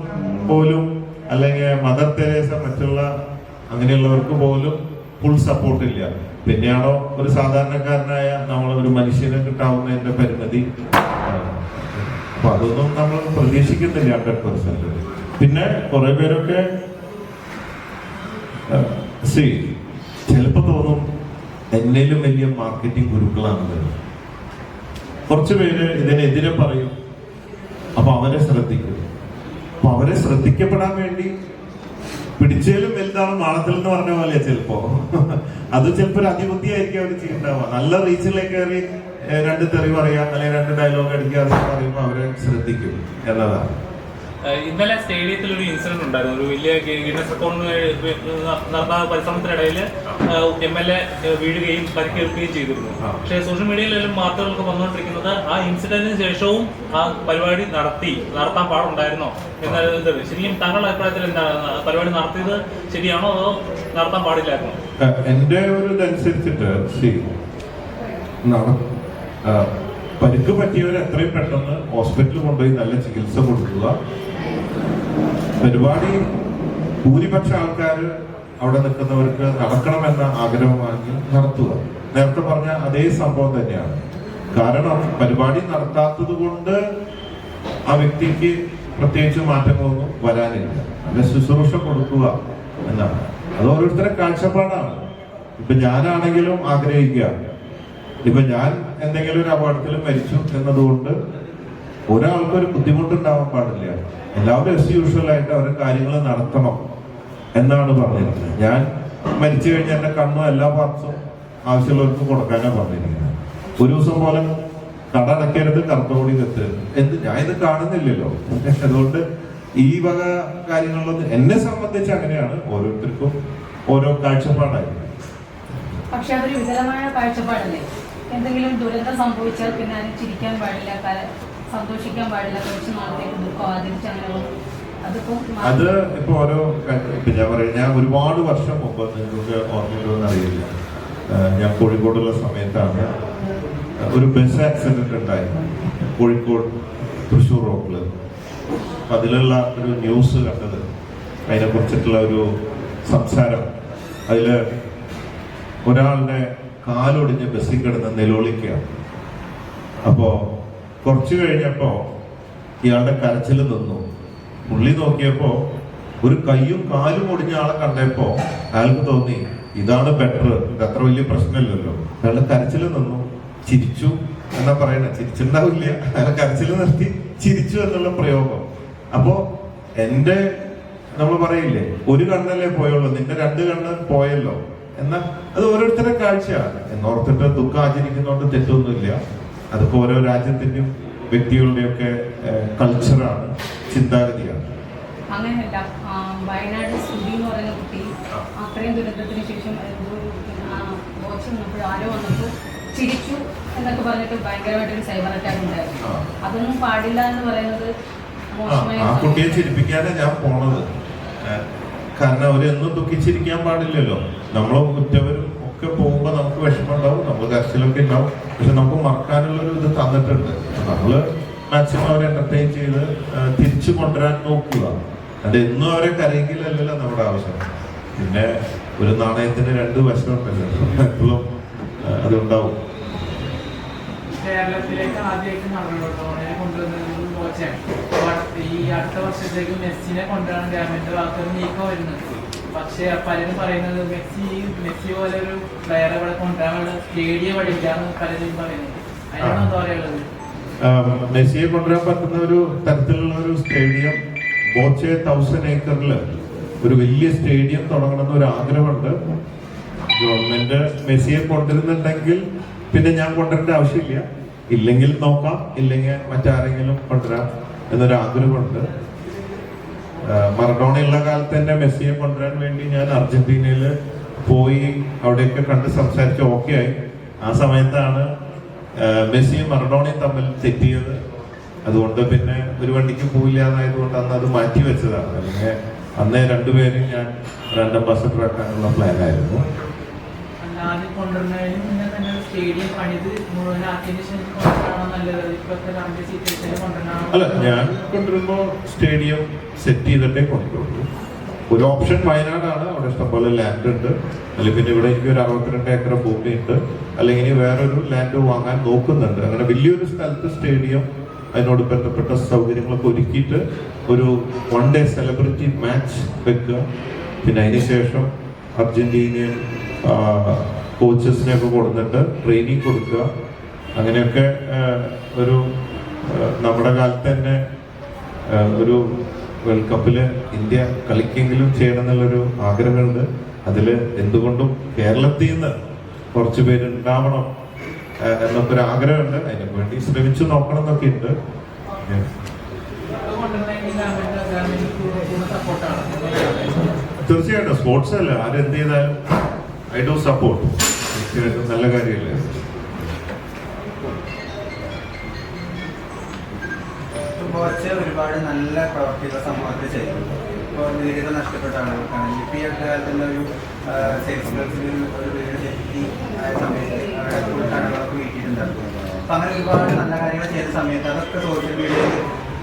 പോലും അല്ലെങ്കിൽ മദർ തെരേസ മറ്റുള്ള അങ്ങനെയുള്ളവർക്ക് പോലും ഫുൾ സപ്പോർട്ടില്ല. പിന്നെയാണോ ഒരു സാധാരണക്കാരനായ നമ്മളൊരു മനുഷ്യന് കിട്ടാവുന്നതിന്റെ പരിമിതി. അപ്പൊ അതൊന്നും നമ്മൾ പ്രതീക്ഷിക്കുന്നില്ല 100%. പിന്നെ കുറെ പേരൊക്കെ ചിലപ്പോ തോന്നും എന്നേലും വലിയ മാർക്കറ്റിംഗ് ഗുരുക്കളാണത്. കുറച്ചു പേര് ഇതിനെതിരെ പറയും. അപ്പൊ അവരെ ശ്രദ്ധിക്കും. അപ്പൊ അവരെ ശ്രദ്ധിക്കപ്പെടാൻ വേണ്ടി പിടിച്ചാലും വലുതാണ് മാളത്തിൽ എന്ന് പറഞ്ഞ പോലെ ചിലപ്പോ അത് ചിലപ്പോ ഒരു അതിബുദ്ധിയായിരിക്കും അവർ ചെയ്യുന്നുണ്ടാവുക. നല്ല റീച്ചിലേക്ക് കയറി 2 തെറി പറയാം അല്ലെങ്കിൽ 2 ഡയലോഗ് അടിക്കാതെ പറയുമ്പോൾ അവരെ ശ്രദ്ധിക്കും എന്നതാണ്.
ഇന്നലെ സ്റ്റേഡിയത്തിൽ ഒരു ഇൻസിഡന്റ് ഉണ്ടായിരുന്നു. ഒരു വലിയ ഗിന്നസ് റെക്കോർഡ് നടന്ന പരിശ്രമത്തിനിടയിൽ MLA വീഴുകയും പരിക്കേൽക്കുകയും ചെയ്തിരുന്നു. പക്ഷേ സോഷ്യൽ മീഡിയയിലും വാർത്തകളൊക്കെ വന്നുകൊണ്ടിരിക്കുന്നത് ആ ഇൻസിഡന്റിന് ശേഷവും ആ പരിപാടി നടത്താൻ പാടുണ്ടായിരുന്നോ എന്നത്. ശരിക്കും താങ്കളുടെ അഭിപ്രായത്തിൽ എന്താണ്, പരിപാടി നടത്തിയത് ശരിയാണോ അതോ നടത്താൻ പാടില്ലായിരുന്നോ?
എന്റെ ഒരു ഇതനുസരിച്ചിട്ട് പരിക്ക് പറ്റിയവർ എത്രയും പെട്ടെന്ന് ഹോസ്പിറ്റലിൽ കൊണ്ടുപോയി നല്ല ചികിത്സ കൊടുക്കുക. പരിപാടി ഭൂരിപക്ഷ ആൾക്കാർ അവിടെ നിൽക്കുന്നവർക്ക് നടക്കണമെന്ന ആഗ്രഹമാക്കി നടത്തുക. നേരത്തെ പറഞ്ഞ അതേ സംഭവം തന്നെയാണ്. കാരണം പരിപാടി നടത്താത്തത് കൊണ്ട് ആ വ്യക്തിക്ക് പ്രത്യേകിച്ച് മാറ്റങ്ങളൊന്നും വരാനില്ല. നല്ല ശുശ്രൂഷ കൊടുക്കുക എന്നാണ്. അത് ഓരോരുത്തരുടെ കാഴ്ചപ്പാടാണ്. ഇപ്പൊ ഞാനാണെങ്കിലും ആഗ്രഹിക്കുക, ഇപ്പൊ ഞാൻ എന്തെങ്കിലും ഒരു അപകടത്തിൽ മരിച്ചു എന്നതുകൊണ്ട് ഒരാൾക്കൊരു ബുദ്ധിമുട്ടുണ്ടാവാൻ പാടില്ല. എല്ലാവരും as usual ആയിട്ട് അവരുടെ കാര്യങ്ങൾ നടത്തണം എന്നാണ് പറഞ്ഞിരിക്കുന്നത്. ഞാൻ മരിച്ചു കഴിഞ്ഞാൽ എന്റെ കണ്ണും എല്ലാ പാർട്സും ആവശ്യമുള്ളവർക്ക് കൊടുക്കാനാണ് പറഞ്ഞിരിക്കുന്നത്. ഒരു ദിവസം പോലെ കട അടയ്ക്കരുത്, കറുത്തോടി തെറ്റരുത് ഞാൻ ഇത് കാണുന്നില്ലല്ലോ. അതുകൊണ്ട് ഈ വക കാര്യങ്ങളിലൊന്നും എന്നെ സംബന്ധിച്ച് അങ്ങനെയാണ്. ഓരോരുത്തർക്കും ഓരോ കാഴ്ചപ്പാടായി.
പക്ഷെ അതൊരു വികലമായ കാഴ്ചപ്പാടല്ലേ? എന്തെങ്കിലും ദുരന്തം സംഭവിച്ചാൽ പിന്നെ അതിന് ചിരിക്കാൻ പാടില്ല, സന്തോഷിക്കാൻ പാടില്ല, കുറച്ച് നാളത്തേക്ക് ദുഃഖം ആദരിച്ച് അങ്ങനെ
അത് ഇപ്പൊ ഓരോ ഇപ്പൊ ഞാൻ പറയാം, ഞാൻ ഒരുപാട് വർഷം മുമ്പ്, നിങ്ങൾക്ക് ഓർമ്മയുണ്ടോന്ന് അറിയില്ല, ഞാൻ കോഴിക്കോടുള്ള സമയത്താണ് ഒരു ബസ് ആക്സിഡന്റ് ഉണ്ടായിരുന്നു കോഴിക്കോട് തൃശ്ശൂർ റോഡില്. അതിലുള്ള ഒരു ന്യൂസ് കണ്ടത്, അതിനെ കുറിച്ചിട്ടുള്ള ഒരു സംസാരം. അതില് ഒരാളുടെ കാലൊടിഞ്ഞ് ബസ്സിൽ കിടന്ന് നിലവിളിക്കുക. അപ്പോ കുറച്ചു കഴിഞ്ഞപ്പോ ഇയാളുടെ കരച്ചിൽ നിന്നു. പുള്ളി നോക്കിയപ്പോ ഒരു കയ്യും കാലും ഒടിഞ്ഞ ആളെ കണ്ടപ്പോ അയാൾക്ക് തോന്നി ഇതാണ് ബെറ്റർ, ഇത് അത്ര വലിയ പ്രശ്നമില്ലല്ലോ. അയാളുടെ കരച്ചിൽ നിന്നു, ചിരിച്ചു എന്നാ പറയണ, ചിരിച്ചിണ്ടാവില്ല, അയാളെ കരച്ചിൽ നിർത്തി ചിരിച്ചു എന്നുള്ള പ്രയോഗം. അപ്പോ എന്റെ നമ്മൾ പറയില്ലേ, ഒരു കണ്ണല്ലേ പോയുള്ളൂ, നിന്റെ 2 കണ്ണ് പോയല്ലോ എന്നാ അത് ഓരോരുത്തരുടെ കാഴ്ചയാണ് എന്നോർത്തിട്ട് ദുഃഖം ആചരിക്കുന്നതുകൊണ്ട് തെറ്റൊന്നുമില്ല. അതിപ്പോ ഓരോ രാജ്യത്തിന്റെയും വ്യക്തികളുടെയും ഒക്കെ കൾച്ചറാണ്, ചിന്താഗതിയാണ്.
അങ്ങനെയല്ല, വയനാട് സ്തുതി എന്ന് പറയുന്ന കുട്ടി അത്രയും ദുരന്തത്തിന് ശേഷം വാച്ച് വന്നപ്പോൾ ആരോ വന്നപ്പോൾ ചിരിച്ചു എന്നൊക്കെ പറഞ്ഞിട്ട് ഭയങ്കരമായിട്ടൊരു സൈബർ അറ്റാക്ക് ഉണ്ടായിരുന്നു. അതൊന്നും പാടില്ല എന്ന് പറയുന്നത്
ആ കുട്ടിയെ ചിരിപ്പിക്കാനാണ് ഞാൻ പോണത്. കാരണം അവരെന്നും ദുഃഖിച്ചിരിക്കാൻ പാടില്ലല്ലോ. നമ്മളെ കുറ്റവരും ഒക്കെ പോകുമ്പോ നമുക്ക് വിഷമം ഉണ്ടാവും, നമ്മൾ കരച്ചിലൊക്കെ ഉണ്ടാവും. പക്ഷെ നമുക്ക് മറക്കാനുള്ളൊരു ഇത് തന്നിട്ടുണ്ട്. നമ്മള് മാക്സിമം അവരെ എന്റർടൈൻ ചെയ്ത് തിരിച്ചു കൊണ്ടുവരാൻ നോക്കുക. അത് എന്നും അവരെ കരയെങ്കിലല്ലല്ലോ നമ്മുടെ ആവശ്യം. പിന്നെ ഒരു നാണയത്തിന് 2 വശമുണ്ടല്ലോ, എപ്പോഴും അതുണ്ടാവും.
കേരളത്തിലേക്ക് ആദ്യമായിട്ട് നടന്നോളെ കൊണ്ടുവന്നത് ഈ അടുത്ത വർഷത്തേക്ക് മെസ്സിനെ കൊണ്ടുവരാൻ ഗവൺമെന്റ് ഭാഗത്തൊരു നീക്കം വരുന്നത്. പക്ഷെ പലരും പറയുന്നത് മെസ്സി പോലെ ഒരു പ്ലെയറെ ഇവിടെ കൊണ്ടുവരാനുള്ള സ്റ്റേഡിയം വഴിയില്ലാന്ന് പലരും പറയുന്നത്. അതിനെന്താ പറയുള്ളത്?
മെസ്സിയെ കൊണ്ടുവരാൻ പറ്റുന്ന ഒരു തരത്തിലുള്ള ഒരു സ്റ്റേഡിയം, ബോച്ചെ 1000 ഏക്കറില് ഒരു വലിയ സ്റ്റേഡിയം തുടങ്ങണമെന്ന് ഒരു ആഗ്രഹമുണ്ട്. ഗവൺമെന്റ് മെസ്സിയെ കൊണ്ടുവരുന്നുണ്ടെങ്കിൽ പിന്നെ ഞാൻ കൊണ്ടുവരേണ്ട ആവശ്യമില്ല, ഇല്ലെങ്കിൽ നോക്കാം, ഇല്ലെങ്കിൽ മറ്റാരെങ്കിലും കൊണ്ടുവരാം എന്നൊരു ആഗ്രഹമുണ്ട്. മറഡോണ ഉള്ള കാലത്ത് തന്നെ മെസ്സിയെ കൊണ്ടുവരാൻ വേണ്ടി ഞാൻ അർജന്റീനയിൽ പോയി അവിടെയൊക്കെ കണ്ട് സംസാരിച്ച് ഓക്കെ ആയി. ആ സമയത്താണ് മെസ്സിയും മറഡോണയും തമ്മിൽ തെറ്റിയത്. അതുകൊണ്ട് പിന്നെ ഒരു വണ്ടിക്ക് പോയില്ല എന്നായതുകൊണ്ട് അന്ന് അത് മാറ്റി വെച്ചതാണ്. അല്ലെങ്കിൽ അന്നേ 2 പേരും ഞാൻ ബ്രാൻഡ് അംബാസഡർ ആക്കാനുള്ള പ്ലാനായിരുന്നു.
ആദ്യം കൊണ്ടുവരുന്നതിന് മുന്നേ തന്നെ സ്റ്റേഡിയം പണിത് മുഴുവനാക്കിയതിനു ശേഷം കൊണ്ടുവരാണോ നല്ലത്? ഇപ്പോഴത്തെ കറണ്ട് സിറ്റുവേഷനിൽ കൊണ്ടുവരാണോ?
അല്ല, ഞാൻ കൊണ്ടുവരുമ്പോ സ്റ്റേഡിയം സെറ്റ് ചെയ്തിട്ടേ കൊണ്ടുവരുള്ളൂ. ഒരു ഓപ്ഷൻ വയനാടാണ്, അവിടെ ഇഷ്ടംപോലെ ലാൻഡ് ഉണ്ട്. അല്ലെങ്കിൽ പിന്നെ ഇവിടെ എനിക്ക് ഒരു 62 ഏക്കർ ഭൂമി ഉണ്ട്, അല്ലെങ്കിൽ വേറൊരു ലാൻഡ് വാങ്ങാൻ നോക്കുന്നുണ്ട്. അങ്ങനെ വലിയൊരു സ്ഥലത്ത് സ്റ്റേഡിയം, അതിനോട് ബന്ധപ്പെട്ട സൗകര്യങ്ങളൊക്കെ ഒരുക്കിയിട്ട് ഒരു 1 ഡേ സെലിബ്രിറ്റി മാച്ച് വെക്കുക. പിന്നെ അതിനുശേഷം അർജന്റീനിയൻ കോച്ചസിനെയൊക്കെ കൊടുത്തിട്ട് ട്രെയിനിങ് കൊടുക്കുക. അങ്ങനെയൊക്കെ ഒരു നമ്മുടെ കാലത്ത് തന്നെ ഒരു വേൾഡ് കപ്പില് ഇന്ത്യ കളിക്കെങ്കിലും ചെയ്യണം എന്നുള്ളൊരു ആഗ്രഹമുണ്ട്. അതിൽ എന്തുകൊണ്ടും കേരളത്തിൽ നിന്ന് കുറച്ച് പേരുണ്ടാവണം എന്നൊക്കെ ഒരു ആഗ്രഹമുണ്ട്. അതിനു വേണ്ടി ശ്രമിച്ചു നോക്കണം എന്നൊക്കെ ഉണ്ട്. തീർച്ചയായിട്ടും സ്പോർട്സ് അല്ല, ആരെന്ത് ചെയ്താലും ഐ ഡു സപ്പോർട്ട്. തീർച്ചയായിട്ടും നല്ല കാര്യമല്ലേ.
ഒരുപാട് നല്ല പ്രവർത്തികൾ സമൂഹത്തിൽ ചെയ്യുന്നു. ഇപ്പോൾ വീടുകൾ നഷ്ടപ്പെട്ട ആളുകൾക്കാണെങ്കിൽ ഇപ്പോൾ ഈ അടുത്ത കാലത്ത് തന്നെ ഒരു സെയിൽസ് ഗേൾസിന് ഒരു വീട് ചെത്തി ആയ സമയത്ത് അവിടെ ഫുൾ കടകളൊക്കെ വീട്ടിയിട്ടുണ്ടായിരുന്നു. അപ്പം അങ്ങനെ ഒരുപാട് നല്ല കാര്യങ്ങൾ ചെയ്ത സമയത്ത് അതൊക്കെ സോഷ്യൽ മീഡിയയിൽ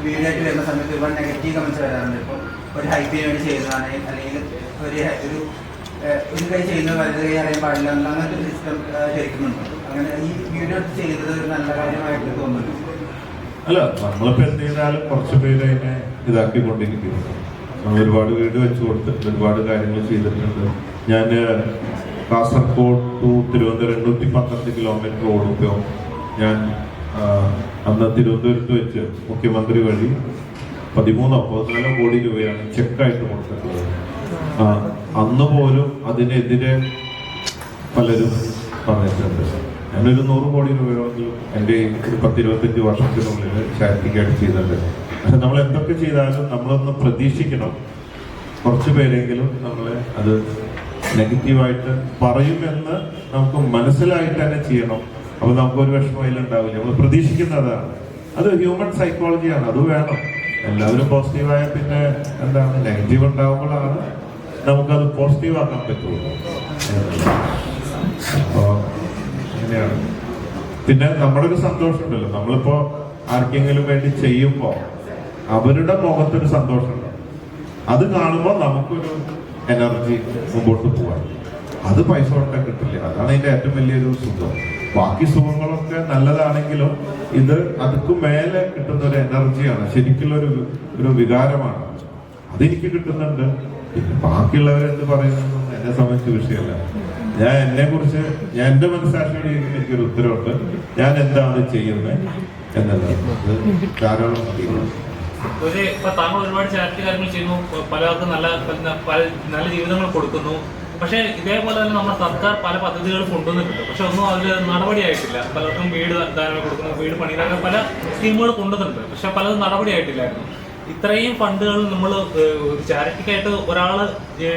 വീഡിയോ ആയിട്ട് വരുന്ന സമയത്ത് ഒരുപാട് നെഗറ്റീവ് കമൻസ് വരാറുണ്ട്. ഇപ്പോൾ ഒരു ഹൈപ്പിന് വേണ്ടി ചെയ്യുന്നതാണ്, അല്ലെങ്കിൽ ഒരു കൈ ചെയ്യുന്നത് വലുത് കൈ അറിയാൻ പാടില്ല അങ്ങനത്തെ ഒരു സിസ്റ്റം ശരിക്കുന്നുണ്ട്. അങ്ങനെ ഈ വീഡിയോ ചെയ്തത് ഒരു നല്ല കാര്യമായിട്ട് തോന്നുന്നു.
അല്ല, നമ്മളിപ്പോ എന്ത് ചെയ്താലും കുറച്ച് പേര് അതിനെ ഇതാക്കിക്കൊണ്ടിരിക്കുന്നു. നമ്മൾ ഒരുപാട് വീട് വെച്ചു കൊടുത്ത് ഒരുപാട് കാര്യങ്ങൾ ചെയ്തിട്ടുണ്ട്. ഞാൻ കാസർഗോഡ് ടു തിരുവനന്തപുരം 812 കിലോമീറ്റർ ഓടുമ്പോൾ ഞാൻ അന്ന് തിരുവനന്തപുരത്ത് വെച്ച് മുഖ്യമന്ത്രി വഴി 13-14 കോടി രൂപയാണ് ചെക്കായിട്ട് കൊടുത്തിട്ടുള്ളത്. അന്ന് പോലും അതിനെതിരെ പലരും പറഞ്ഞിട്ടുണ്ട്. ഞാനൊരു 100 കോടി രൂപയെങ്കിലും എൻ്റെ ഒരു 10-25 വർഷത്തിനുള്ളിൽ ചാരിറ്റിക്കായിട്ട് ചെയ്തിട്ടുണ്ട്. പക്ഷെ നമ്മൾ എന്തൊക്കെ ചെയ്താലും നമ്മളൊന്ന് പ്രതീക്ഷിക്കണം, കുറച്ച് പേരെങ്കിലും നമ്മളെ അത് നെഗറ്റീവായിട്ട് പറയുമെന്ന് നമുക്ക് മനസ്സിലായിട്ട് തന്നെ ചെയ്യണം. അപ്പൊ നമുക്കൊരു വിഷമം ഉണ്ടാവില്ല. നമ്മൾ പ്രതീക്ഷിക്കുന്നതാണ്. അത് ഹ്യൂമൻ സൈക്കോളജിയാണ്, അത് വേണം. എല്ലാവരും പോസിറ്റീവായ പിന്നെ എന്താണ്, നെഗറ്റീവ് ഉണ്ടാകുമ്പോഴാണ് നമുക്കത് പോസിറ്റീവ് ആക്കാൻ പറ്റുള്ളൂ. അപ്പോ അങ്ങനെയാണ്. പിന്നെ നമ്മുടെ ഒരു സന്തോഷം ഉണ്ടല്ലോ, നമ്മളിപ്പോ ആർക്കെങ്കിലും വേണ്ടി ചെയ്യുമ്പോ അവരുടെ മുഖത്തൊരു സന്തോഷമുണ്ട്. അത് കാണുമ്പോൾ നമുക്കൊരു എനർജി മുമ്പോട്ട് പോവാൻ. അത് പൈസ കൊണ്ട് കിട്ടില്ല. അതാണ് അതിന്റെ ഏറ്റവും വലിയൊരു സുഖം. ബാക്കി സുഖങ്ങളൊക്കെ നല്ലതാണെങ്കിലും ഇത് അതുക്ക് മേലെ കിട്ടുന്ന ഒരു എനർജിയാണ്, ശരിക്കുള്ള ഒരു വികാരമാണ്. അതെനിക്ക് കിട്ടുന്നുണ്ട്. പിന്നെ ബാക്കിയുള്ളവരെന്ത് പറയുന്നതൊന്നും എന്നെ സംബന്ധിച്ച വിഷയമല്ല. ഞാൻ എന്നെ കുറിച്ച് ഞാൻ എന്റെ മനസ്സാക്ഷിയോട് എനിക്കൊരു ഉത്തരവുണ്ട്. ഞാൻ എന്താണ് ചെയ്യുന്നത് എന്നുള്ളത് അത് ധാരാളം അറിയുന്നു.
ഇപ്പൊ താങ്കൾ ഒരുപാട് ചാരിറ്റി കാര്യങ്ങൾ ചെയ്യുന്നു, പലർക്കും നല്ല ജീവിതങ്ങൾ കൊടുക്കുന്നു. പക്ഷേ ഇതേപോലെ തന്നെ നമ്മുടെ സർക്കാർ പല പദ്ധതികളും കൊണ്ടുവന്നിട്ടുണ്ട്. പക്ഷെ ഒന്നും അതിൽ നടപടിയായിട്ടില്ല. പലർക്കും വീട് ദാനം കൊടുക്കുന്നു, വീട് പണിയിലൊക്കെ പല സ്കീമുകൾ കൊണ്ടുവന്നിട്ടുണ്ട്. പക്ഷെ പലതും നടപടിയായിട്ടില്ലായിരുന്നു. ഇത്രയും ഫണ്ടുകൾ നമ്മൾ ചാരിറ്റിക്കായിട്ട് ഒരാൾ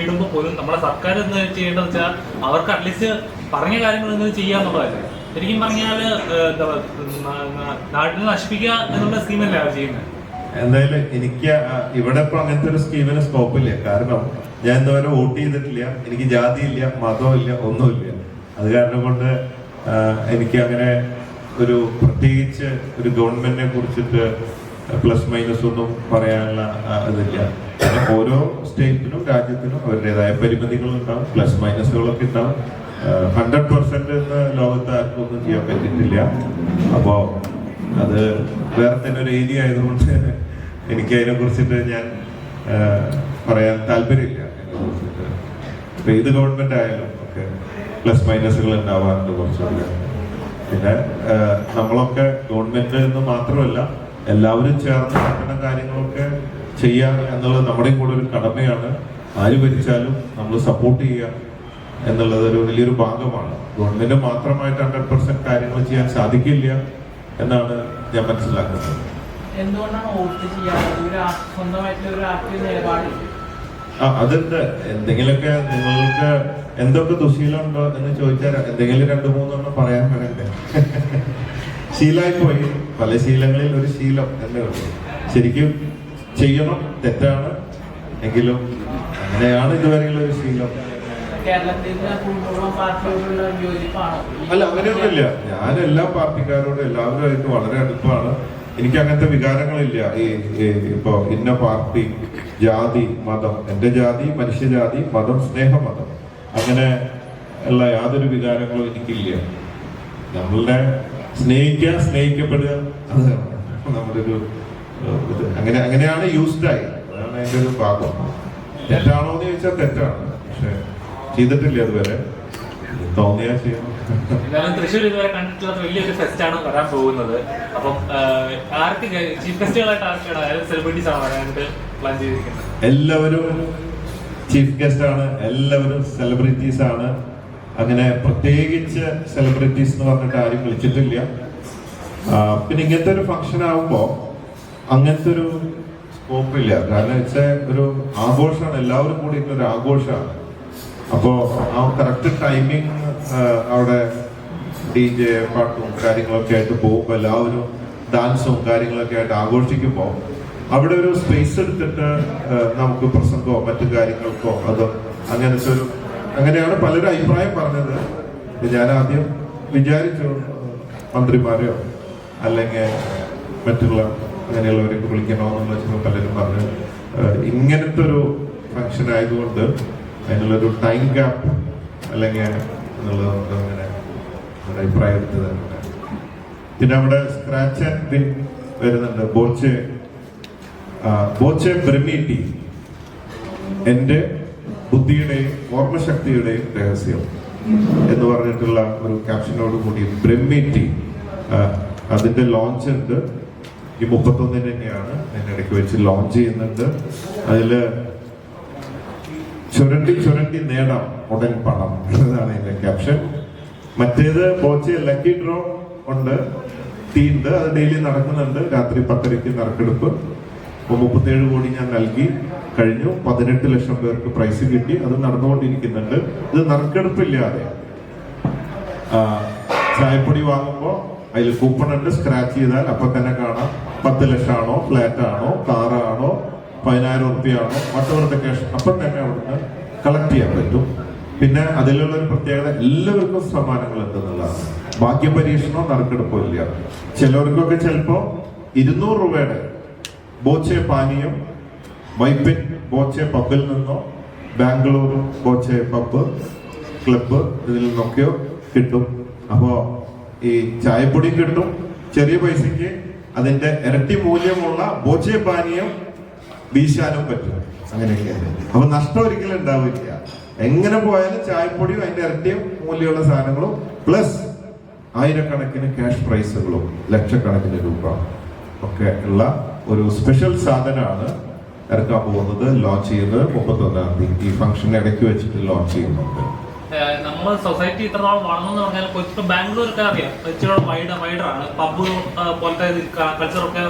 ഇടുമ്പോൾ പോലും നമ്മുടെ സർക്കാർ എന്ന് ചെയ്യേണ്ടത് വെച്ചാൽ അവർക്ക് അറ്റ്ലീസ്റ്റ് പറഞ്ഞ കാര്യങ്ങൾ എന്തെങ്കിലും ചെയ്യാന്നുള്ളതല്ലേ. ശരിക്കും പറഞ്ഞാൽ നാട്ടിൽ നശിപ്പിക്കുക എന്നുള്ള സ്കീമല്ല അവർ ചെയ്യുന്നത്.
എന്തായാലും എനിക്ക് ഇവിടെ ഇപ്പൊ അങ്ങനത്തെ ഒരു സ്കീമിന് സ്കോപ്പില്ല. കാരണം ഞാൻ ഇന്നുവരെ വോട്ട് ചെയ്തിട്ടില്ല. എനിക്ക് ജാതിയില്ല, മതമില്ല, ഒന്നുമില്ല. അത് കാരണം കൊണ്ട് എനിക്ക് അങ്ങനെ ഒരു പ്രത്യേകിച്ച് ഒരു ഗവൺമെന്റിനെ കുറിച്ചിട്ട് പ്ലസ് മൈനസ് ഒന്നും പറയാനുള്ള ഇതില്ല. ഓരോ സ്റ്റേറ്റിനും രാജ്യത്തിനും അവരുടേതായ പരിമിതികൾ ഉണ്ടാവും, പ്ലസ് മൈനസുകളൊക്കെ ഉണ്ടാവും. 100% എന്ന് ലോകത്ത് ആർക്കും ഒന്നും ചെയ്യാൻ പറ്റിയിട്ടില്ല. അപ്പോ അത് വേറെ തന്നെ ഒരു ഏരിയ ആയതുകൊണ്ട് എനിക്ക് അതിനെ കുറിച്ചിട്ട് ഞാൻ പറയാൻ താല്പര്യമില്ല. ഇപ്പൊ ഏത് ഗവൺമെന്റ് ആയാലും ഒക്കെ പ്ലസ് മൈനസുകൾ ഉണ്ടാവാറുണ്ട് കുറച്ചുകൂടെ. പിന്നെ നമ്മളൊക്കെ ഗവൺമെന്റ് എന്ന് മാത്രമല്ല എല്ലാവരും ചേർന്ന് നടക്കുന്ന കാര്യങ്ങളൊക്കെ ചെയ്യുക എന്നുള്ളത് നമ്മുടെയും കൂടെ ഒരു കടമയാണ്. ആര് ഭരിച്ചാലും നമ്മൾ സപ്പോർട്ട് ചെയ്യുക എന്നുള്ളത് ഒരു വലിയൊരു ഭാഗമാണ്. ഗവൺമെന്റ് മാത്രമായിട്ട് 100% കാര്യങ്ങൾ ചെയ്യാൻ സാധിക്കില്ല എന്നാണ് ഞാൻ മനസ്സിലാക്കുന്നത്.
എന്തുകൊണ്ടാണ് വോട്ട് ചെയ്യാറ്? സ്വന്തമായിട്ടുള്ള ഒരു രാഷ്ട്രീയ നിലപാട്
അതുണ്ട്. എന്തെങ്കിലുമൊക്കെ നിങ്ങൾക്ക് എന്തൊക്കെ ദുശീലമുണ്ടോ എന്ന് ചോദിച്ചാൽ എന്തെങ്കിലും 2-3 പറയാൻ വരണ്ടേ? ശീലമായി പോയി. പല ശീലങ്ങളിൽ ഒരു ശീലം എന്നേ ഉള്ളൂ. ശരിക്കും ചെയ്യണം, തെറ്റാണ് എങ്കിലും അങ്ങനെയാണ് ഇതുവരെയുള്ള ഒരു ശീലം. അല്ല, അങ്ങനെയൊന്നുമില്ല. ഞാൻ എല്ലാ പാർട്ടിക്കാരോടും എല്ലാവരുമായിട്ട് വളരെ അടുപ്പാണ്. എനിക്ക് അങ്ങനത്തെ വികാരങ്ങളില്ല. ഇപ്പൊ ഇന്ന പാർട്ടി, ജാതി, മതം, എന്റെ ജാതി മനുഷ്യജാതി, മതം സ്നേഹമതം, അങ്ങനെ ഉള്ള യാതൊരു വികാരങ്ങളും എനിക്കില്ല. നമ്മളുടെ സ്നേഹിക്കുക, സ്നേഹിക്കപ്പെടുക, അത് നമ്മുടെ ഒരു അങ്ങനെയാണ് യൂസ്ഡായി. അതാണ് അതിന്റെ ഒരു ഭാഗം. തെറ്റാണോ എന്ന് ചോദിച്ചാൽ തെറ്റാണ്. പക്ഷെ ചെയ്തിട്ടില്ല അതുവരെ. തോന്നിയാ ചെയ്യണം.
എന്നാലും തൃശ്ശൂർ ഇതുവരെ കണ്ടിട്ടുള്ള വലിയൊരു ഫെസ്റ്റ് ആണ് വരാൻ പോകുന്നത്. അപ്പം ആർക്ക് ചീഫ് ഗസ്റ്റുകളായിട്ട് ആർക്കാണ് സെലിബ്രിറ്റീസ് ആണ് വരാനായിട്ട് പ്ലാൻ ചെയ്തിരിക്കുന്നത്?
എല്ലാവരും ചീഫ് ഗസ്റ്റ് ആണ്, എല്ലാവരും സെലിബ്രിറ്റീസ് ആണ്. അങ്ങനെ പ്രത്യേകിച്ച് സെലിബ്രിറ്റീസ് എന്ന് പറഞ്ഞിട്ട് ആരും വിളിച്ചിട്ടില്ല. പിന്നെ ഇങ്ങനത്തെ ഒരു ഫംഗ്ഷൻ ആകുമ്പോ അങ്ങനത്തെ ഒരു സ്കോപ്പില്ല. കാരണം വെച്ചാൽ ഒരു ആഘോഷമാണ്, എല്ലാവരും കൂടിയിട്ട് ഒരു ആഘോഷമാണ്. അപ്പോ ആ കറക്റ്റ് ടൈമിങ് അവിടെ DJ പാട്ടും കാര്യങ്ങളൊക്കെ ആയിട്ട് പോകുമ്പോൾ എല്ലാവരും ഡാൻസും കാര്യങ്ങളൊക്കെ ആയിട്ട് ആഘോഷിക്കുമ്പോൾ അവിടെ ഒരു സ്പേസ് എടുത്തിട്ട് നമുക്ക് പ്രസംഗമോ മറ്റു കാര്യങ്ങൾക്കോ അതോ അങ്ങനത്തെ ഒരു അങ്ങനെയാണ് പലരും അഭിപ്രായം പറഞ്ഞത്. ഞാൻ ആദ്യം വിചാരിച്ചു മന്ത്രിമാരെയോ അല്ലെങ്കിൽ മറ്റുള്ള അങ്ങനെയുള്ളവരെയൊക്കെ വിളിക്കണമെന്നുള്ള വെച്ചാൽ പലരും പറഞ്ഞു ഇങ്ങനത്തെ ഒരു ഫംഗ്ഷൻ ആയതുകൊണ്ട് അതിനുള്ളൊരു ടൈം ഗ്യാപ്പ് അല്ലെങ്കിൽ എന്നുള്ളത് അങ്ങനെ അഭിപ്രായം എടുത്തതാണ്. പിന്നെ അവിടെ സ്ക്രാച്ച് ആൻഡ് വിൻ വരുന്നുണ്ട്. ബോച്ചെ ബ്രഹ്മി എന്റെ ബുദ്ധിയുടെയും ഓർമ്മശക്തിയുടെയും രഹസ്യം എന്ന് പറഞ്ഞിട്ടുള്ള ഒരു ക്യാപ്ഷനോട് കൂടി ബ്രഹ്മി ടീ അതിന്റെ ലോഞ്ച് ഉണ്ട്. ഈ 31 തന്നെയാണ് അതിനിടയ്ക്ക് വെച്ച് ലോഞ്ച് ചെയ്യുന്നുണ്ട്. അതില് ചുരണ്ടി നേടാം ഉടൻ പണം എന്നതാണ് അതിന്റെ ക്യാപ്ഷൻ. മറ്റേത് ബോച്ചെ ലക്കി ഡ്രോ ഉണ്ട്, ടീ ഉണ്ട്, അത് ഡെയിലി നടക്കുന്നുണ്ട്. രാത്രി 10:30 നറുക്കെടുപ്പ്. 37 കോടി ഞാൻ നൽകി കഴിഞ്ഞു. 18 ലക്ഷം പേർക്ക് പ്രൈസ് കിട്ടി. അത് നടന്നുകൊണ്ടിരിക്കുന്നുണ്ട്. ഇത് നറുക്കെടുപ്പില്ലാതെ ചായപ്പൊടി വാങ്ങുമ്പോൾ അതിൽ കൂപ്പൺ ഉണ്ട്. സ്ക്രാച്ച് ചെയ്താൽ അപ്പൊ തന്നെ കാണാം 10 ലക്ഷമാണോ, ഫ്ലാറ്റ് ആണോ, കാറാണോ, 10,000 റുപ്യാണോ, മറ്റവരുടെ ക്യാഷ് അപ്പം തന്നെ അവിടുന്ന് കളക്ട് ചെയ്യാൻ പറ്റും. പിന്നെ അതിലുള്ള ഒരു പ്രത്യേകത എല്ലാവർക്കും സമ്മാനങ്ങൾ ഉണ്ടെന്നുള്ളതാണ്. ഭാഗ്യ പരീക്ഷണോ നറുക്കെടുപ്പോ ഇല്ല. ചിലവർക്കൊക്കെ ചിലപ്പോ 200 രൂപയുടെ ബോച്ചെ പാനീയം വൈപ്പിൻ ബോച്ചെ പബ്ബിൽ നിന്നോ ബാംഗ്ലൂർ ബോച്ചെ പബ്ബ് ക്ലബ്ബ് ഇതിൽ നിന്നൊക്കെയോ കിട്ടും. അപ്പോ ഈ ചായപ്പൊടിയും കിട്ടും, ചെറിയ പൈസക്ക് അതിന്റെ ഇരട്ടി മൂല്യമുള്ള ബോച്ചെ പാനീയം വീശാനും പറ്റും. അങ്ങനെയൊക്കെയാണ്. അപ്പൊ നഷ്ടം ഒരിക്കലും ഉണ്ടാവില്ല. എങ്ങനെ പോയാലും ചായപ്പൊടിയും അതിന്റെ ഇരട്ടിയും മൂല്യമുള്ള സാധനങ്ങളും പ്ലസ് ആയിരക്കണക്കിന് ക്യാഷ് പ്രൈസുകളും ലക്ഷക്കണക്കിന് രൂപ ഒക്കെ ഉള്ള ഒരു സ്പെഷ്യൽ സാധനമാണ് ഇറക്കാൻ പോകുന്നത്. ലോഞ്ച് ചെയ്യുന്നത് 31-ാം തീയതി ഈ ഫംഗ്ഷൻ ഇടയ്ക്ക് വെച്ചിട്ട് ലോഞ്ച് ചെയ്യുന്നുണ്ട്.
നമ്മൾ സൊസൈറ്റി ഇത്ര നാൾ വളർന്നെന്ന് പറഞ്ഞാൽ കൊച്ചു ബാംഗ്ലൂരൊക്കെ അറിയാം, ഇച്ചിരി വൈഡറാണ്. പബ്ബ് പോലത്തെ കൾച്ചറൊക്കെ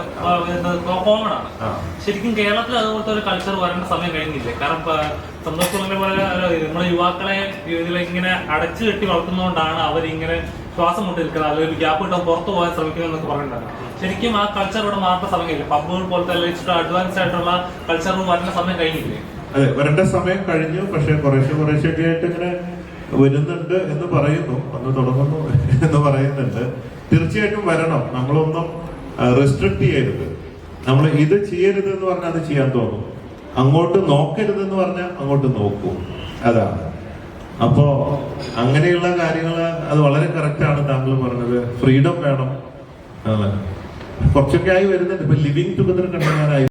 കോമൺ ആണ്. ശരിക്കും കേരളത്തിൽ അതുപോലത്തെ ഒരു കൾച്ചർ വരേണ്ട സമയം കഴിഞ്ഞില്ലേ? കാരണം സന്തോഷ് പറഞ്ഞ പോലെ നമ്മുടെ യുവാക്കളെ ഇതിലിങ്ങനെ അടച്ചു കെട്ടി വളർത്തുന്നതുകൊണ്ടാണ് അവരിങ്ങനെ ശ്വാസം മുട്ടി നിൽക്കുന്നത്, അല്ലെങ്കിൽ ഗ്യാപ്പ് കിട്ടാൻ പുറത്തു പോകാൻ ശ്രമിക്കുന്നത് എന്നൊക്കെ പറയുന്നുണ്ട്. ശരിക്കും ആ കൾച്ചർ ഇവിടെ മാറേണ്ട സമയം കഴിഞ്ഞില്ല. പബ്ബുകൾ പോലത്തെ ഇച്ചിരി അഡ്വാൻസ് ആയിട്ടുള്ള കൾച്ചർ വരേണ്ട സമയം കഴിഞ്ഞില്ലേ?
അതെ, വരേണ്ട സമയം കഴിഞ്ഞു. പക്ഷെ കുറേശ്ശൊക്കെ ആയിട്ട് ഇങ്ങനെ വരുന്നുണ്ട് എന്ന് പറയുന്നു, വന്ന് തുടങ്ങുന്നു എന്ന് പറയുന്നുണ്ട്. തീർച്ചയായിട്ടും വരണം. നമ്മളൊന്നും റെസ്ട്രിക്ട് ചെയ്യരുത്. നമ്മൾ ഇത് ചെയ്യരുത് എന്ന് പറഞ്ഞാൽ അത് ചെയ്യാൻ തോന്നും, അങ്ങോട്ട് നോക്കരുത് എന്ന് പറഞ്ഞാൽ അങ്ങോട്ട് നോക്കൂ. അതാണ്. അപ്പോ അങ്ങനെയുള്ള കാര്യങ്ങൾ അത് വളരെ കറക്റ്റാണ് താങ്കൾ പറഞ്ഞത്. ഫ്രീഡം വേണം. കുറച്ചൊക്കെ ആയി വരുന്നുണ്ട്. ഇപ്പൊ ലിവിങ് ടുഗദർ കണ്ടെത്താനായി